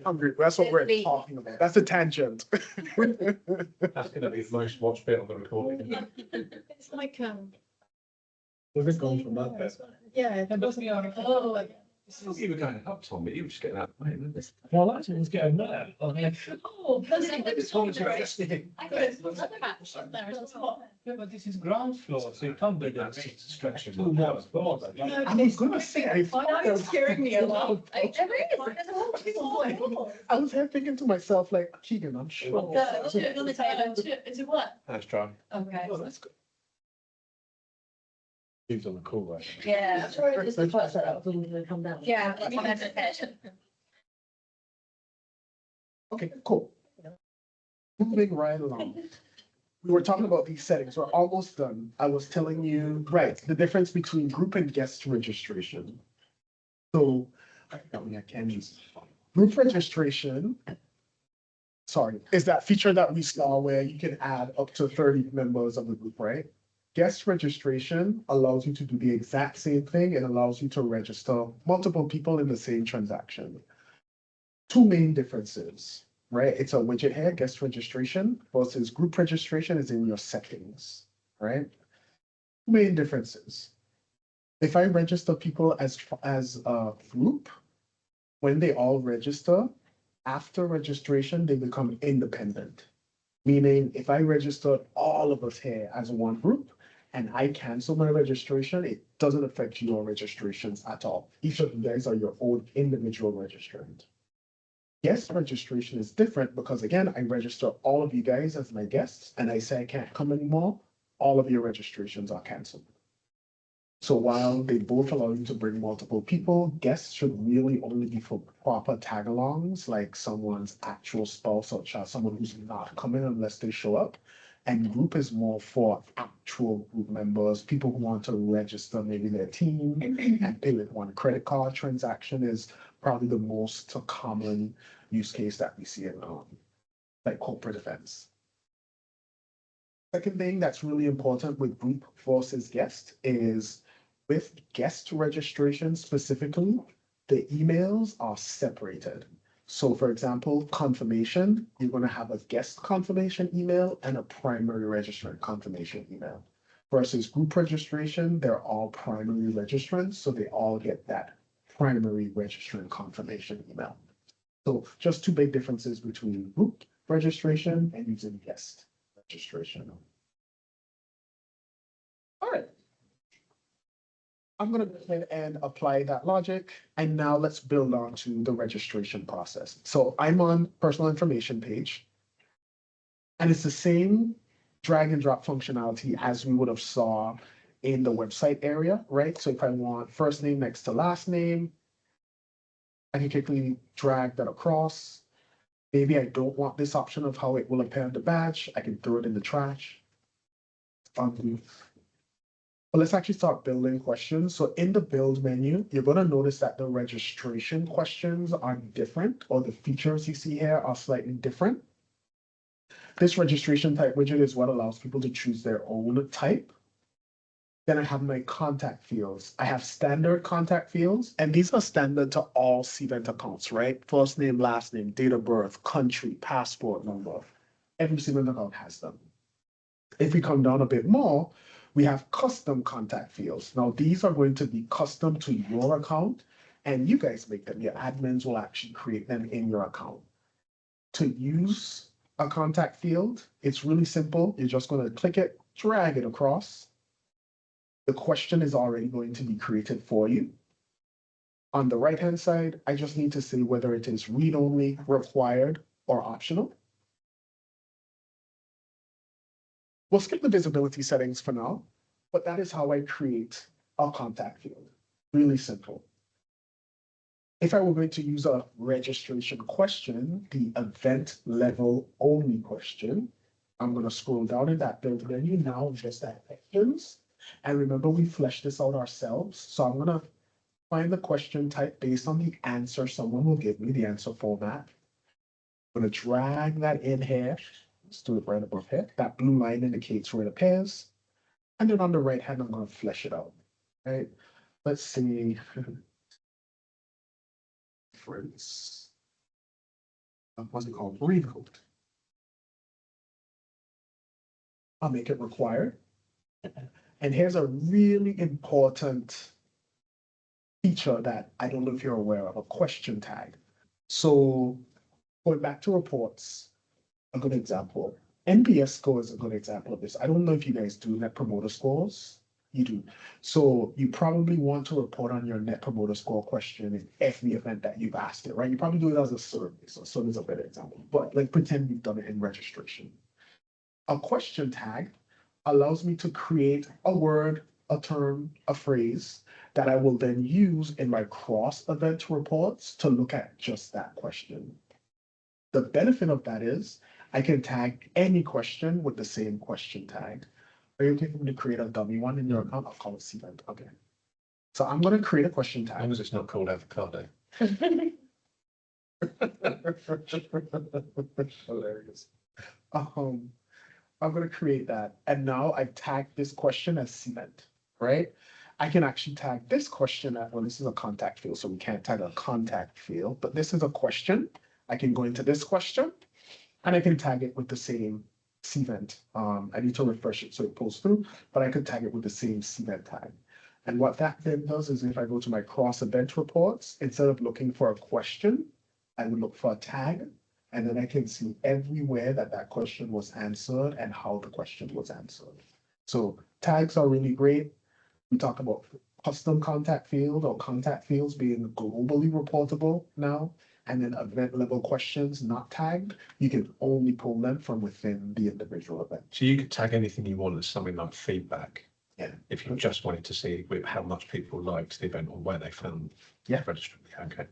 hungry. That's what we're talking about. That's a tangent. That's gonna be the most watched bit on the recording. It's like, We've been going from that bit. yeah. It must be on. Oh, You were going up, Tommy, you were just getting out of the way. wasn't it? Well, actually, it's getting there. oh, that's like It's always interesting. I got a patch up there as well. Yeah, but this is ground floor, so you can't do that. That's stretching. Two more floors. No, I was gonna say, I I know it's scaring me a lot. There is, there's a whole people. I was here thinking to myself, like, Keegan, I'm sure. Is it what? That's dry. Okay. Oh, that's good. He's on the cool way. Yeah. Come down. Yeah. I mean, that's it. Okay, cool. Moving right along. We were talking about these settings. We're almost done. I was telling you, right, the difference between group and guest registration. So, I can use group registration. Sorry, is that feature that we saw where you can add up to 30 members of the group, right? Guest registration allows you to do the exact same thing. It allows you to register multiple people in the same transaction. Two main differences, right? It's a widget here, guest registration versus group registration is in your settings, right? Two main differences. If I register people as a group, when they all register, after registration, they become independent. Meaning if I registered all of us here as one group and I cancel my registration, it doesn't affect your registrations at all. Each of you guys are your own individual registrant. Guest registration is different because again, I register all of you guys as my guests and I say I can't come anymore, all of your registrations are canceled. So while they both allow you to bring multiple people, guests should really only be for proper tag-alongs, like someone's actual spouse or child, someone who's not coming unless they show up. And group is more for actual group members, people who want to register maybe their team and pay with one credit card transaction is probably the most common use case that we see in like corporate events. Second thing that's really important with group versus guest is with guest registration specifically, the emails are separated. So for example, confirmation, you're going to have a guest confirmation email and a primary registrant confirmation email. Versus group registration, they're all primary registrants, so they all get that primary registrant confirmation email. So just two big differences between group registration and using guest registration. All right. I'm gonna go ahead and apply that logic, and now let's build on to the registration process. So I'm on personal information page, and it's the same drag and drop functionality as we would have saw in the website area, right? So if I want first name next to last name, I can quickly drag that across. Maybe I don't want this option of how it will appear in the badge. I can throw it in the trash. Undo. But let's actually start building questions. So in the build menu, you're going to notice that the registration questions are different, or the features you see here are slightly different. This registration type widget is what allows people to choose their own type. Then I have my contact fields. I have standard contact fields, and these are standard to all Cvent accounts, right? First name, last name, date of birth, country, passport number. Every Cvent account has them. If we come down a bit more, we have custom contact fields. Now, these are going to be custom to your account, and you guys make them. Your admins will actually create them in your account. To use a contact field, it's really simple. You're just going to click it, drag it across. The question is already going to be created for you. On the right-hand side, I just need to say whether it is read-only, required, or optional. We'll skip the visibility settings for now, but that is how I create a contact field. Really simple. If I were going to use a registration question, the event level only question, I'm going to scroll down in that build menu now, just at questions. And remember, we fleshed this out ourselves. So I'm going to find the question type based on the answer someone will give me, the answer format. I'm going to drag that in here. Let's do it right above here. That blue line indicates where it appears. And then on the right hand, I'm going to flesh it out. Right? Let's see. Friends. What's it called? Raincoat. I'll make it required. And here's a really important feature that I don't know if you're aware of, a question tag. So going back to reports, a good example. NPS score is a good example of this. I don't know if you guys do net promoter scores. You do. So you probably want to report on your net promoter score question in every event that you've asked it, right? You probably do it as a survey. So survey is a better example. But like pretend you've done it in registration. A question tag allows me to create a word, a term, a phrase that I will then use in my cross-event reports to look at just that question. The benefit of that is I can tag any question with the same question tag. Are you okay for me to create a dummy one in your account? I'll call it Cvent. Okay. So I'm going to create a question As tag. long as it's not called avocado. Hilarious. I'm going to create that. And now I've tagged this question as Cvent, right? I can actually tag this question at, well, this is a contact field, so we can't tag a contact field, but this is a question. I can go into this question and I can tag it with the same Cvent. I need to refresh it so it pulls through, but I could tag it with the same Cvent tag. And what that then does is if I go to my cross event reports, instead of looking for a question, I would look for a tag. And then I can see everywhere that that question was answered and how the question was answered. So tags are really great. We talk about custom contact field or contact fields being globally reportable now. And then event level questions not tagged, you can only pull them from within the individual event. So you could tag anything you want as something like feedback. Yeah. If you just wanted to see how much people liked the event or where they found registering. Okay.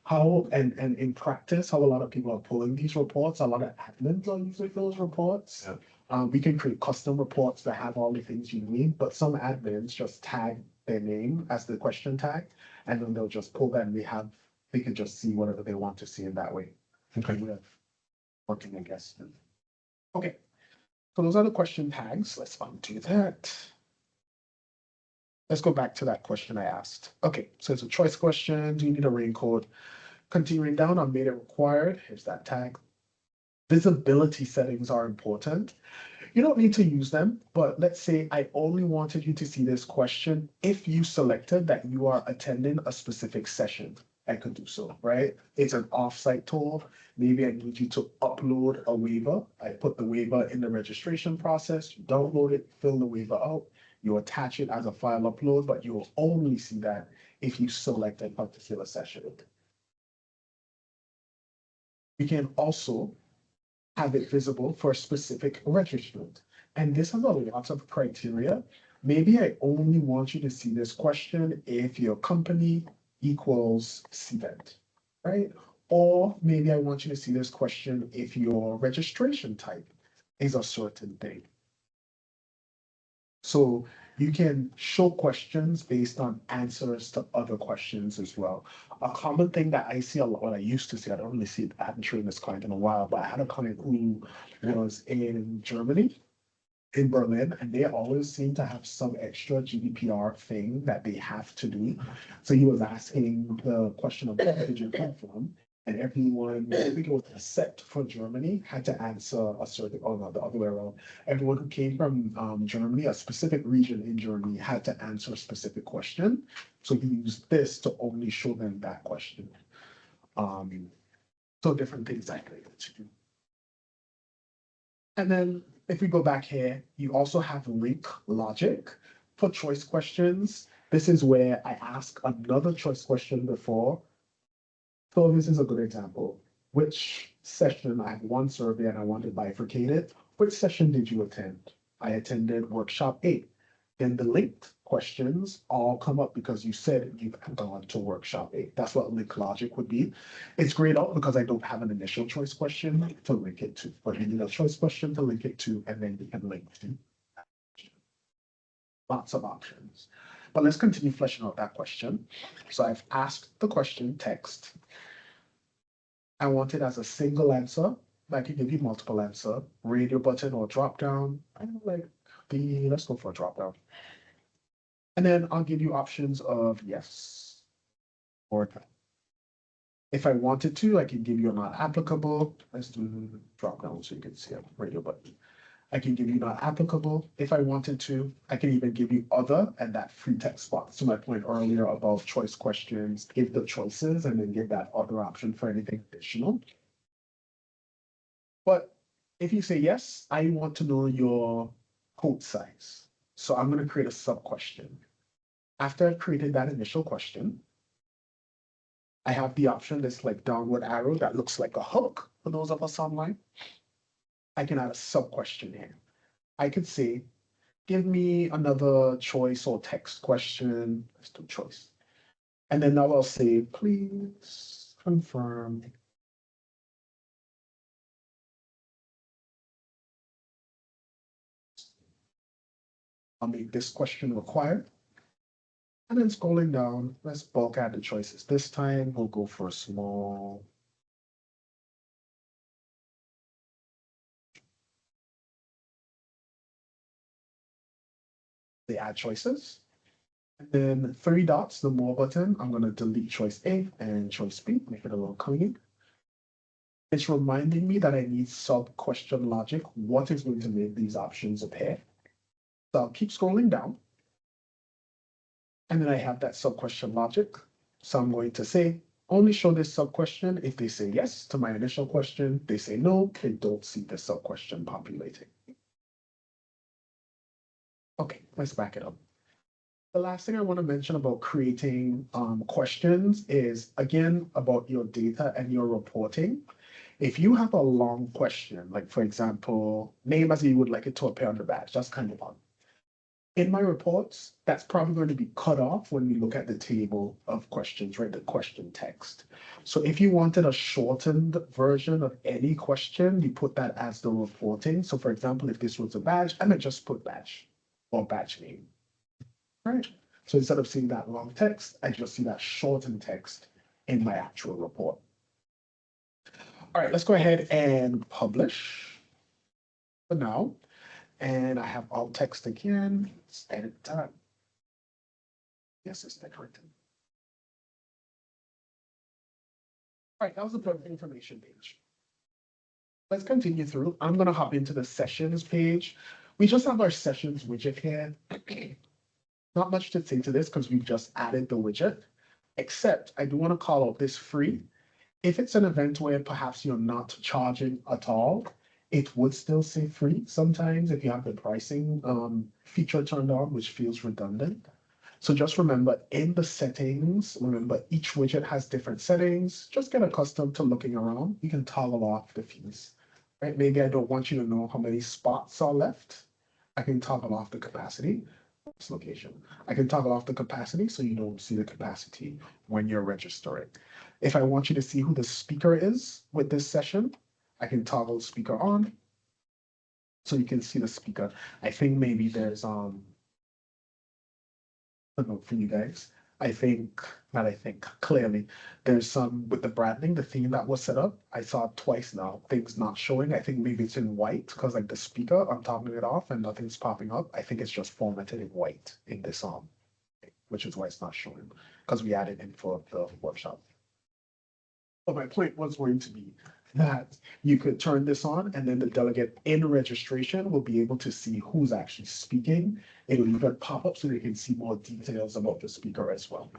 How and in practice, how a lot of people are pulling these reports, a lot of admins are using those reports. Yeah. We can create custom reports that have all the things you need, but some admins just tag their name as the question tag, and then they'll just pull that and they can just see whatever they want to see in that way. Okay. Way of working, I guess. Okay. So those are the question tags. Let's undo that. Let's go back to that question I asked. Okay, so it's a choice question. Do you need a rain code? Continuing down, I made it required. Here's that tag. Visibility settings are important. You don't need to use them, but let's say I only wanted you to see this question if you selected that you are attending a specific session. I could do so, right? It's an offsite tool. Maybe I need you to upload a waiver. I put the waiver in the registration process, you download it, fill the waiver out, you attach it as a file upload, but you will only see that if you select a particular session. We can also have it visible for a specific registrant. And this has a lot of criteria. Maybe I only want you to see this question if your company equals Cvent, right? Or maybe I want you to see this question if your registration type is a certain thing. So you can show questions based on answers to other questions as well. A common thing that I see a lot, what I used to see, I don't really see it, I haven't trained this client in a while, but I had a client who was in Germany, in Berlin, and they always seem to have some extra GDPR thing that they have to do. So he was asking the question of where did you come from? And everyone, I think it was a set for Germany, had to answer a certain, oh no, the other way around. Everyone who came from Germany, a specific region in Germany, had to answer a specific question. So he used this to only show them that question. So different things I could do. And then if we go back here, you also have link logic for choice questions. This is where I ask another choice question before. So this is a good example. Which session, I have one survey and I want to bifurcate it. Which session did you attend? I attended workshop 8. Then the linked questions all come up because you said you've gone to workshop 8. That's what link logic would be. It's grayed out because I don't have an initial choice question to link it to, but you need a choice question to link it to, and then you can link to. Lots of options. But let's continue fleshing out that question. So I've asked the question text. I want it as a single answer. I can give you multiple answer, radio button or drop down. I don't like let's go for a drop down. And then I'll give you options of yes or no. If I wanted to, I can give you a not applicable. Let's do drop down so you can see a radio button. I can give you not applicable. If I wanted to, I can even give you other and that free text box. To my point earlier about choice questions, give the choices and then give that other option for anything additional. But if you say yes, I want to know your code size. So I'm going to create a sub question. After I've created that initial question, I have the option that's like downward arrow that looks like a hook for those of us online. I can add a sub question here. I could say, give me another choice or text question. Let's do choice. And then now I'll say, please confirm. I'll make this question required. And then scrolling down, let's bulk add the choices. This time we'll go for a small. The add choices. And then 3 dots, the more button, I'm going to delete choice A and choice B, make it a little clean. It's reminding me that I need sub question logic. What is going to make these options appear? So I'll keep scrolling down. And then I have that sub question logic. So I'm going to say, only show this sub question if they say yes to my initial question. They say no, they don't see the sub question populating. Okay, let's back it up. The last thing I want to mention about creating questions is, again, about your data and your reporting. If you have a long question, like for example, name as you would like it to appear on the badge, that's kind of long. In my reports, that's probably going to be cut off when we look at the table of questions, right? The question text. So if you wanted a shortened version of any question, you put that as the reporting. So for example, if this was a badge, I might just put badge or badge name, right? So instead of seeing that long text, I just see that shortened text in my actual report. All right, let's go ahead and publish for now. And I have alt text again. Let's edit that. Yes, it's decorated. All right, that was the product information page. Let's continue through. I'm gonna hop into the sessions page. We just have our sessions widget here. Not much to say to this because we've just added the widget, except I do want to call out this free. If it's an event where perhaps you're not charging at all, it would still say free sometimes if you have the pricing feature turned on, which feels redundant. So just remember in the settings, remember each widget has different settings. Just get accustomed to looking around. You can toggle off the fees, right? Maybe I don't want you to know how many spots are left. I can toggle off the capacity. This location. I can toggle off the capacity so you don't see the capacity when you're registering. If I want you to see who the speaker is with this session, I can toggle speaker on so you can see the speaker. I think maybe there's a note for you guys. Clearly there's some with the branding, the theme that was set up. I saw it twice now, things not showing. I think maybe it's in white because like the speaker, I'm toggling it off and nothing's popping up. I think it's just formatted in white in this which is why it's not showing because we added in for the workshop. But my point was going to be that you could turn this on and then the delegate in registration will be able to see who's actually speaking. It'll even pop up so they can see more details about the speaker as well.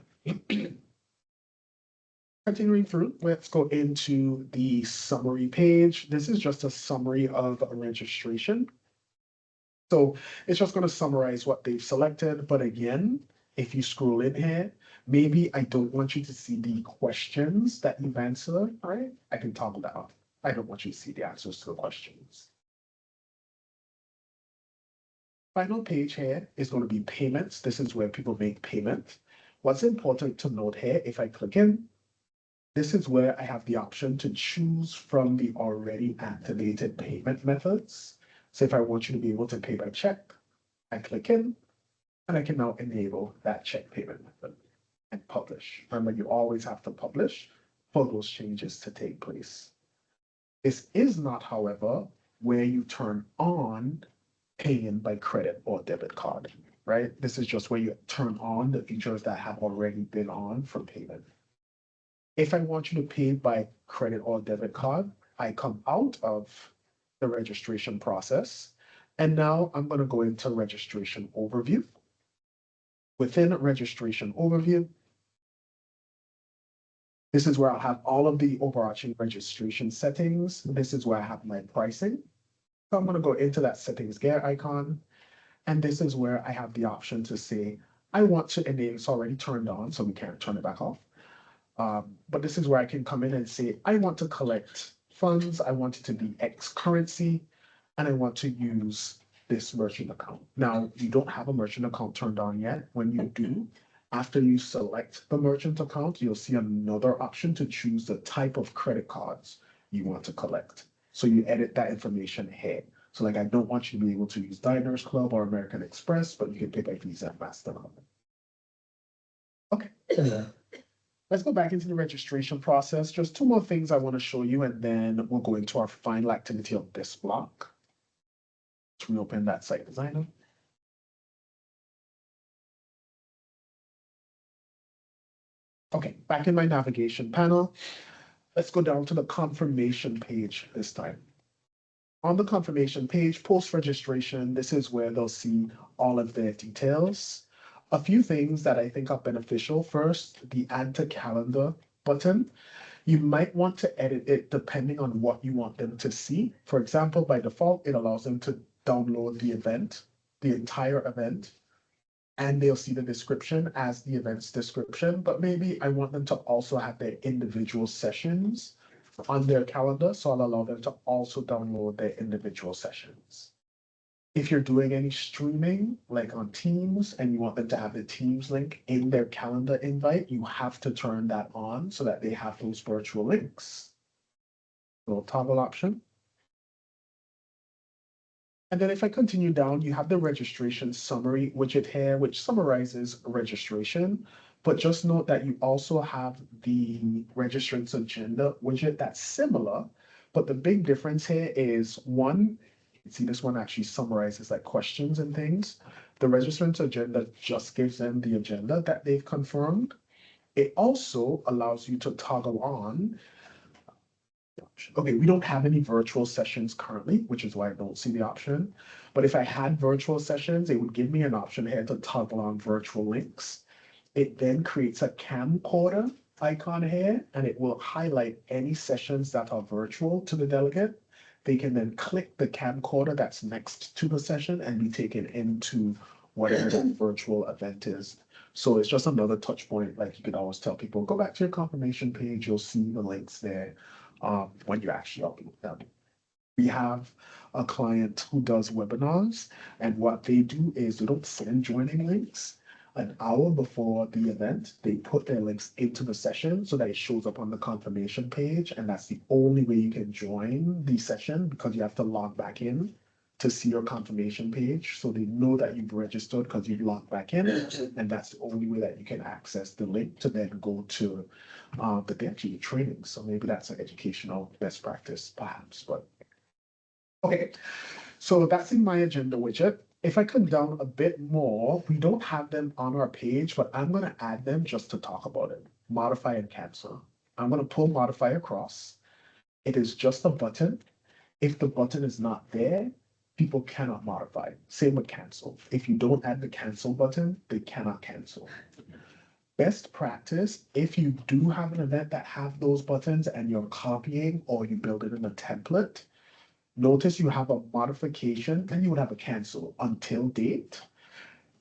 Continuing through, let's go into the summary page. This is just a summary of a registration. So it's just going to summarize what they've selected. But again, if you scroll in here, maybe I don't want you to see the questions that you've answered, right? I can toggle that off. I don't want you to see the answers to the questions. Final page here is going to be payments. This is where people make payment. What's important to note here, if I click in, this is where I have the option to choose from the already activated payment methods. So if I want you to be able to pay by check, I click in, and I can now enable that check payment method and publish. Remember, you always have to publish for those changes to take place. This is not, however, where you turn on paying by credit or debit card, right? This is just where you turn on the features that have already been on for payment. If I want you to pay by credit or debit card, I come out of the registration process. And now I'm going to go into registration overview. Within registration overview, this is where I'll have all of the overarching registration settings. This is where I have my pricing. So I'm going to go into that settings gear icon. And this is where I have the option to say, I want to enable, it's already turned on, so we can't turn it back off. But this is where I can come in and say, I want to collect funds. I want it to be X currency, and I want to use this merchant account. Now, you don't have a merchant account turned on yet. When you do, after you select the merchant account, you'll see another option to choose the type of credit cards you want to collect. So you edit that information here. So like, I don't want you to be able to use Diners Club or American Express, but you can pay by Visa and MasterCard. Okay. Let's go back into the registration process. Just two more things I want to show you, and then we'll go into our final activity of this block. Let's reopen that site designer. Okay, back in my navigation panel, let's go down to the confirmation page this time. On the confirmation page, post-registration, this is where they'll see all of their details. A few things that I think are beneficial. First, the add to calendar button. You might want to edit it depending on what you want them to see. For example, by default, it allows them to download the event, the entire event, and they'll see the description as the event's description. But maybe I want them to also have their individual sessions on their calendar, so I'll allow them to also download their individual sessions. If you're doing any streaming, like on Teams, and you want them to have the Teams link in their calendar invite, you have to turn that on so that they have those virtual links. Little toggle option. And then if I continue down, you have the registration summary widget here, which summarizes registration. But just note that you also have the registrant's agenda widget that's similar. But the big difference here is one, See, this one actually summarizes like questions and things. The registrant's agenda just gives them the agenda that they've confirmed. It also allows you to toggle on. Okay, we don't have any virtual sessions currently, which is why I don't see the option. But if I had virtual sessions, it would give me an option here to toggle on virtual links. It then creates a camcorder icon here, and it will highlight any sessions that are virtual to the delegate. They can then click the camcorder that's next to the session and be taken into whatever the virtual event is. So it's just another touch point. Like you could always tell people, go back to your confirmation page, you'll see the links there when you actually upload them. We have a client who does webinars, and what they do is they don't send joining links. An hour before the event, they put their links into the session so that it shows up on the confirmation page, and that's the only way you can join the session because you have to log back in to see your confirmation page. So they know that you've registered because you've logged back in, and that's the only way that you can access the link to then go to but they actually training. So maybe that's an educational best practice, perhaps. But okay, so that's in my agenda widget. If I come down a bit more, we don't have them on our page, but I'm going to add them just to talk about it. Modify and cancel. I'm going to pull modify across. It is just a button. If the button is not there, people cannot modify. Same with cancel. If you don't add the cancel button, they cannot cancel. Best practice, if you do have an event that have those buttons and you're copying or you build it in a template, notice you have a modification and you would have a cancel until date.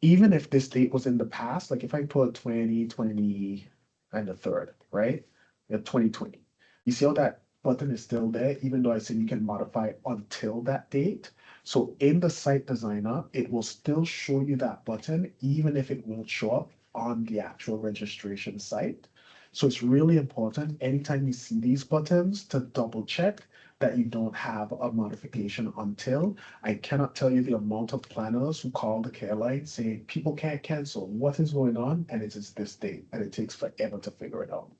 Even if this date was in the past, like if I put 2020 and the third, right? 2020. You see how that button is still there, even though I said you can modify until that date. So in the site designer, it will still show you that button, even if it won't show up on the actual registration site. So it's really important anytime you see these buttons to double check that you don't have a modification until. I cannot tell you the amount of planners who call the care line saying people can't cancel. What is going on? And it is this date, and it takes forever to figure it out.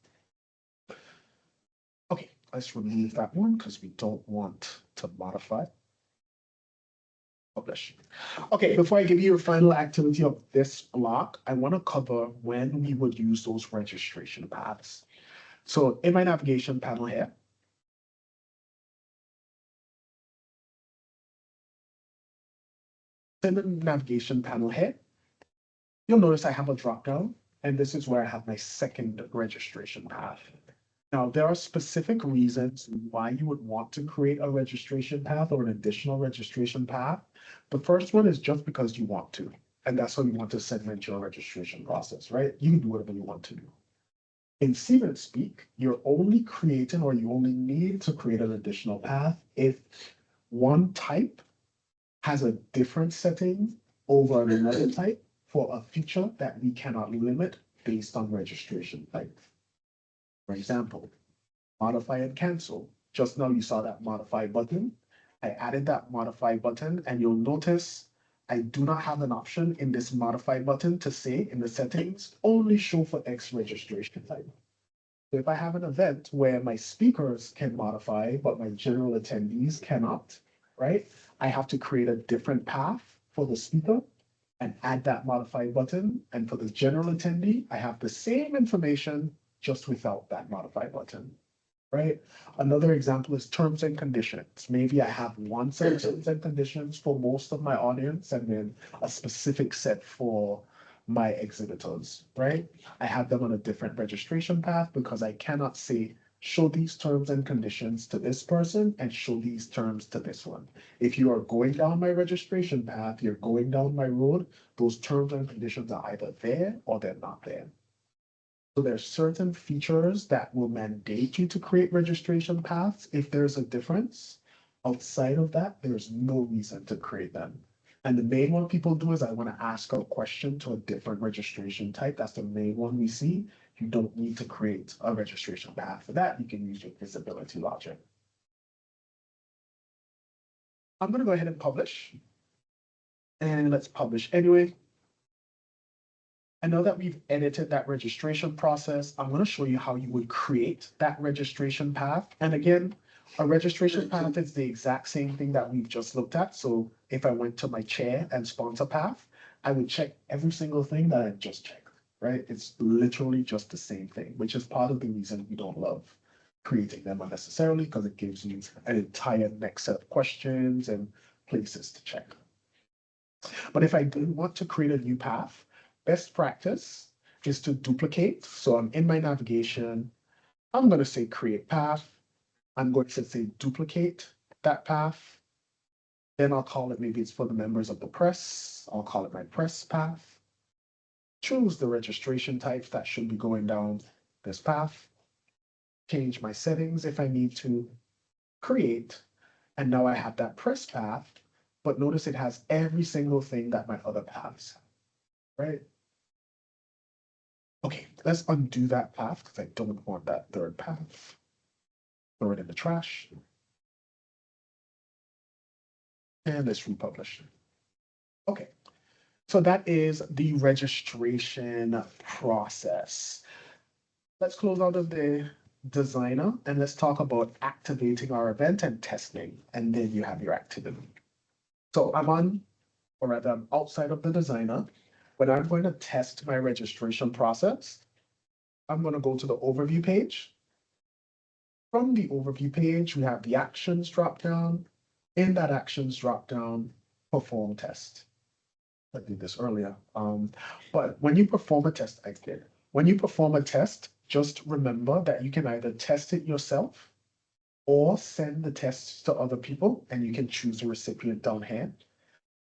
Okay, let's remove that one because we don't want to modify. Publish. Okay, before I give you a final activity of this block, I want to cover when we would use those registration paths. So in my navigation panel here, in the navigation panel here, you'll notice I have a drop-down, and this is where I have my second registration path. Now, there are specific reasons why you would want to create a registration path or an additional registration path. The first one is just because you want to, and that's how you want to segment your registration process, right? You can do whatever you want to do. In Cvent speak, you're only creating or you only need to create an additional path if one type has a different setting over another type for a feature that we cannot limit based on registration type. For example, modify and cancel. Just now you saw that modify button. I added that modify button and you'll notice I do not have an option in this modify button to say in the settings, only show for X registration type. So if I have an event where my speakers can modify, but my general attendees cannot, right? I have to create a different path for the speaker and add that modify button. And for the general attendee, I have the same information just without that modify button, right? Another example is terms and conditions. Maybe I have one set of terms and conditions for most of my audience and then a specific set for my exhibitors, right? I have them on a different registration path because I cannot say, show these terms and conditions to this person and show these terms to this one. If you are going down my registration path, you're going down my road, those terms and conditions are either there or they're not there. So there's certain features that will mandate you to create registration paths. If there's a difference, outside of that, there's no reason to create them. And the main one people do is I want to ask a question to a different registration type. That's the main one we see. You don't need to create a registration path for that. You can use your visibility logic. I'm going to go ahead and publish. And let's publish anyway. I know that we've edited that registration process. I'm going to show you how you would create that registration path. And again, A registration path is the exact same thing that we've just looked at. So if I went to my chair and sponsor path, I would check every single thing that I just checked, right? It's literally just the same thing, which is part of the reason we don't love creating them unnecessarily, because it gives you an entire next set of questions and places to check. But if I do want to create a new path, best practice is to duplicate. So I'm in my navigation. I'm going to say create path. I'm going to say duplicate that path. Then I'll call it, maybe it's for the members of the press. I'll call it my press path. Choose the registration types that should be going down this path. Change my settings if I need to. Create. And now I have that press path, but notice it has every single thing that my other paths have, right? Okay, let's undo that path because I don't want that third path. Throw it in the trash. And let's republish. Okay, so that is the registration process. Let's close out of the designer and let's talk about activating our event and testing. And then you have your activity. So I'm on, or rather I'm outside of the designer. When I'm going to test my registration process, I'm going to go to the overview page. From the overview page, we have the actions drop down. In that actions drop down, perform test. I did this earlier. But when you perform a test, I did. When you perform a test, just remember that you can either test it yourself or send the tests to other people, and you can choose the recipient down here.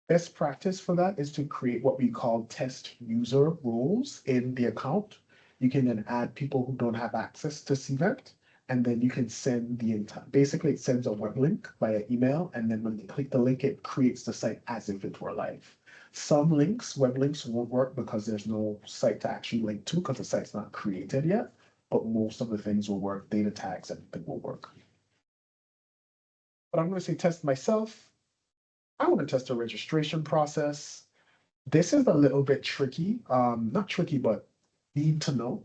Best practice for that is to create what we call test user roles in the account. You can then add people who don't have access to Cvent, and then you can send the entire, basically it sends a web link via email, and then when you click the link, it creates the site as if it were live. Some links, web links won't work because there's no site to actually link to because the site's not created yet, but most of the things will work, data tags, everything will work. But I'm going to say test myself. I want to test a registration process. This is a little bit tricky, not tricky, but need to know.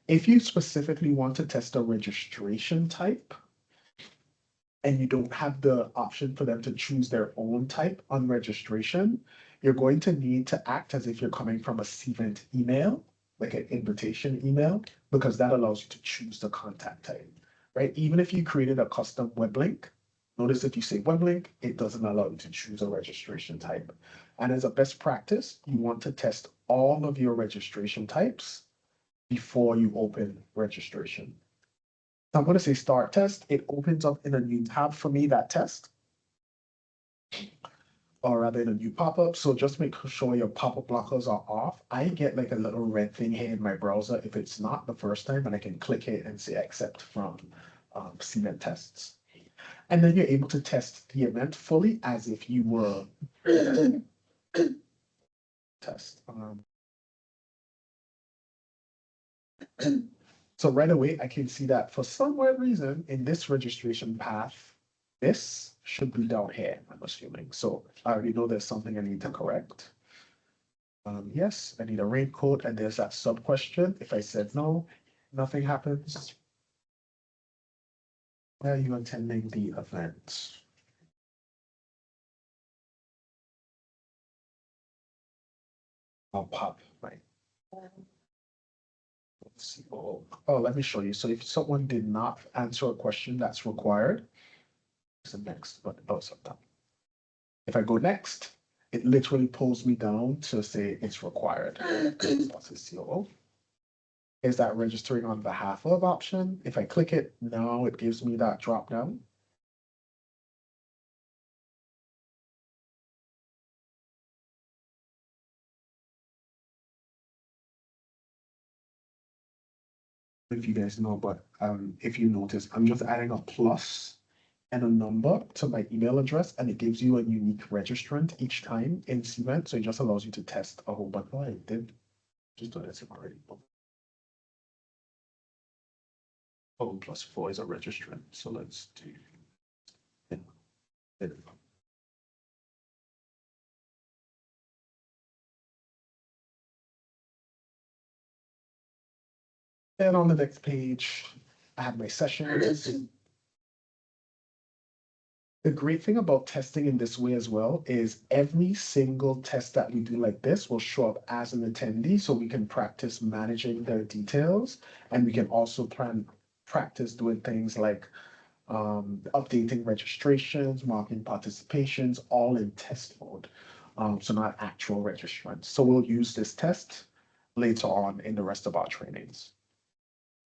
If you specifically want to test a registration type and you don't have the option for them to choose their own type on registration, you're going to need to act as if you're coming from a Cvent email, like an invitation email, because that allows you to choose the contact type, right? Even if you created a custom web link, notice if you say web link, it doesn't allow you to choose a registration type. And as a best practice, you want to test all of your registration types before you open registration. So I'm going to say start test. It opens up in a new tab for me, that test, or rather in a new pop-up. So just make sure your pop-up blockers are off. I get like a little red thing here in my browser if it's not the first time, and I can click it and say accept from Cvent tests. And then you're able to test the event fully as if you were test. So right away, I can see that for some weird reason in this registration path, this should be down here, I'm assuming. So I already know there's something I need to correct. Yes, I need a raincoat, and there's that sub question. If I said no, nothing happens. Why are you attending the event? I'll pop my. Let's see. Oh, let me show you. So if someone did not answer a question that's required, it's the next, but oh, sometime. If I go next, it literally pulls me down to say it's required. Is that registering on behalf of option? If I click it, now it gives me that drop down. If you guys know, but if you notice, I'm just adding a plus and a number to my email address, and it gives you a unique registrant each time in Cvent. So it just allows you to test a whole bunch. Oh, I did just do this already. Oh, +4 is a registrant. So let's do. Yeah. And on the next page, I have my sessions. The great thing about testing in this way as well is every single test that we do like this will show up as an attendee, so we can practice managing their details, and we can also practice doing things like updating registrations, marking participations, all in test mode. So not actual registrants. So we'll use this test later on in the rest of our trainings.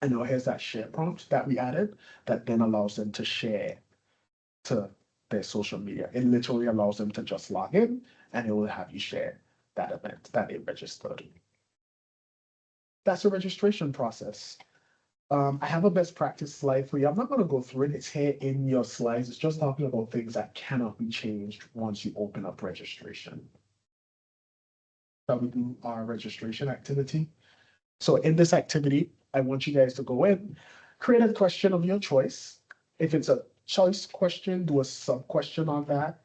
And now here's that share prompt that we added that then allows them to share to their social media. It literally allows them to just log in and it will have you share that event that they registered. That's the registration process. I have a best practice slide for you. I'm not going to go through it. It's here in your slides. It's just talking about things that cannot be changed once you open up registration. Shall we do our registration activity? So in this activity, I want you guys to go in, create a question of your choice. If it's a choice question, do a sub question on that.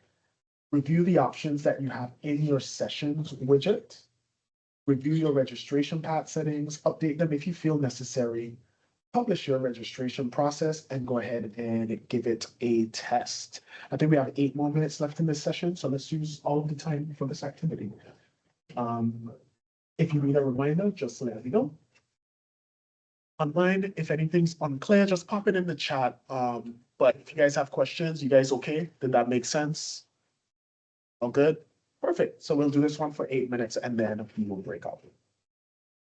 Review the options that you have in your sessions widget. Review your registration path settings, update them if you feel necessary. Publish your registration process and go ahead and give it a test. I think we have 8 more minutes left in this session, so let's use all of the time for this activity. If you need a reminder, just let me know. Online, if anything's unclear, just pop it in the chat. But if you guys have questions, you guys okay? Did that make sense? All good? Perfect. So we'll do this one for 8 minutes and then we will break up.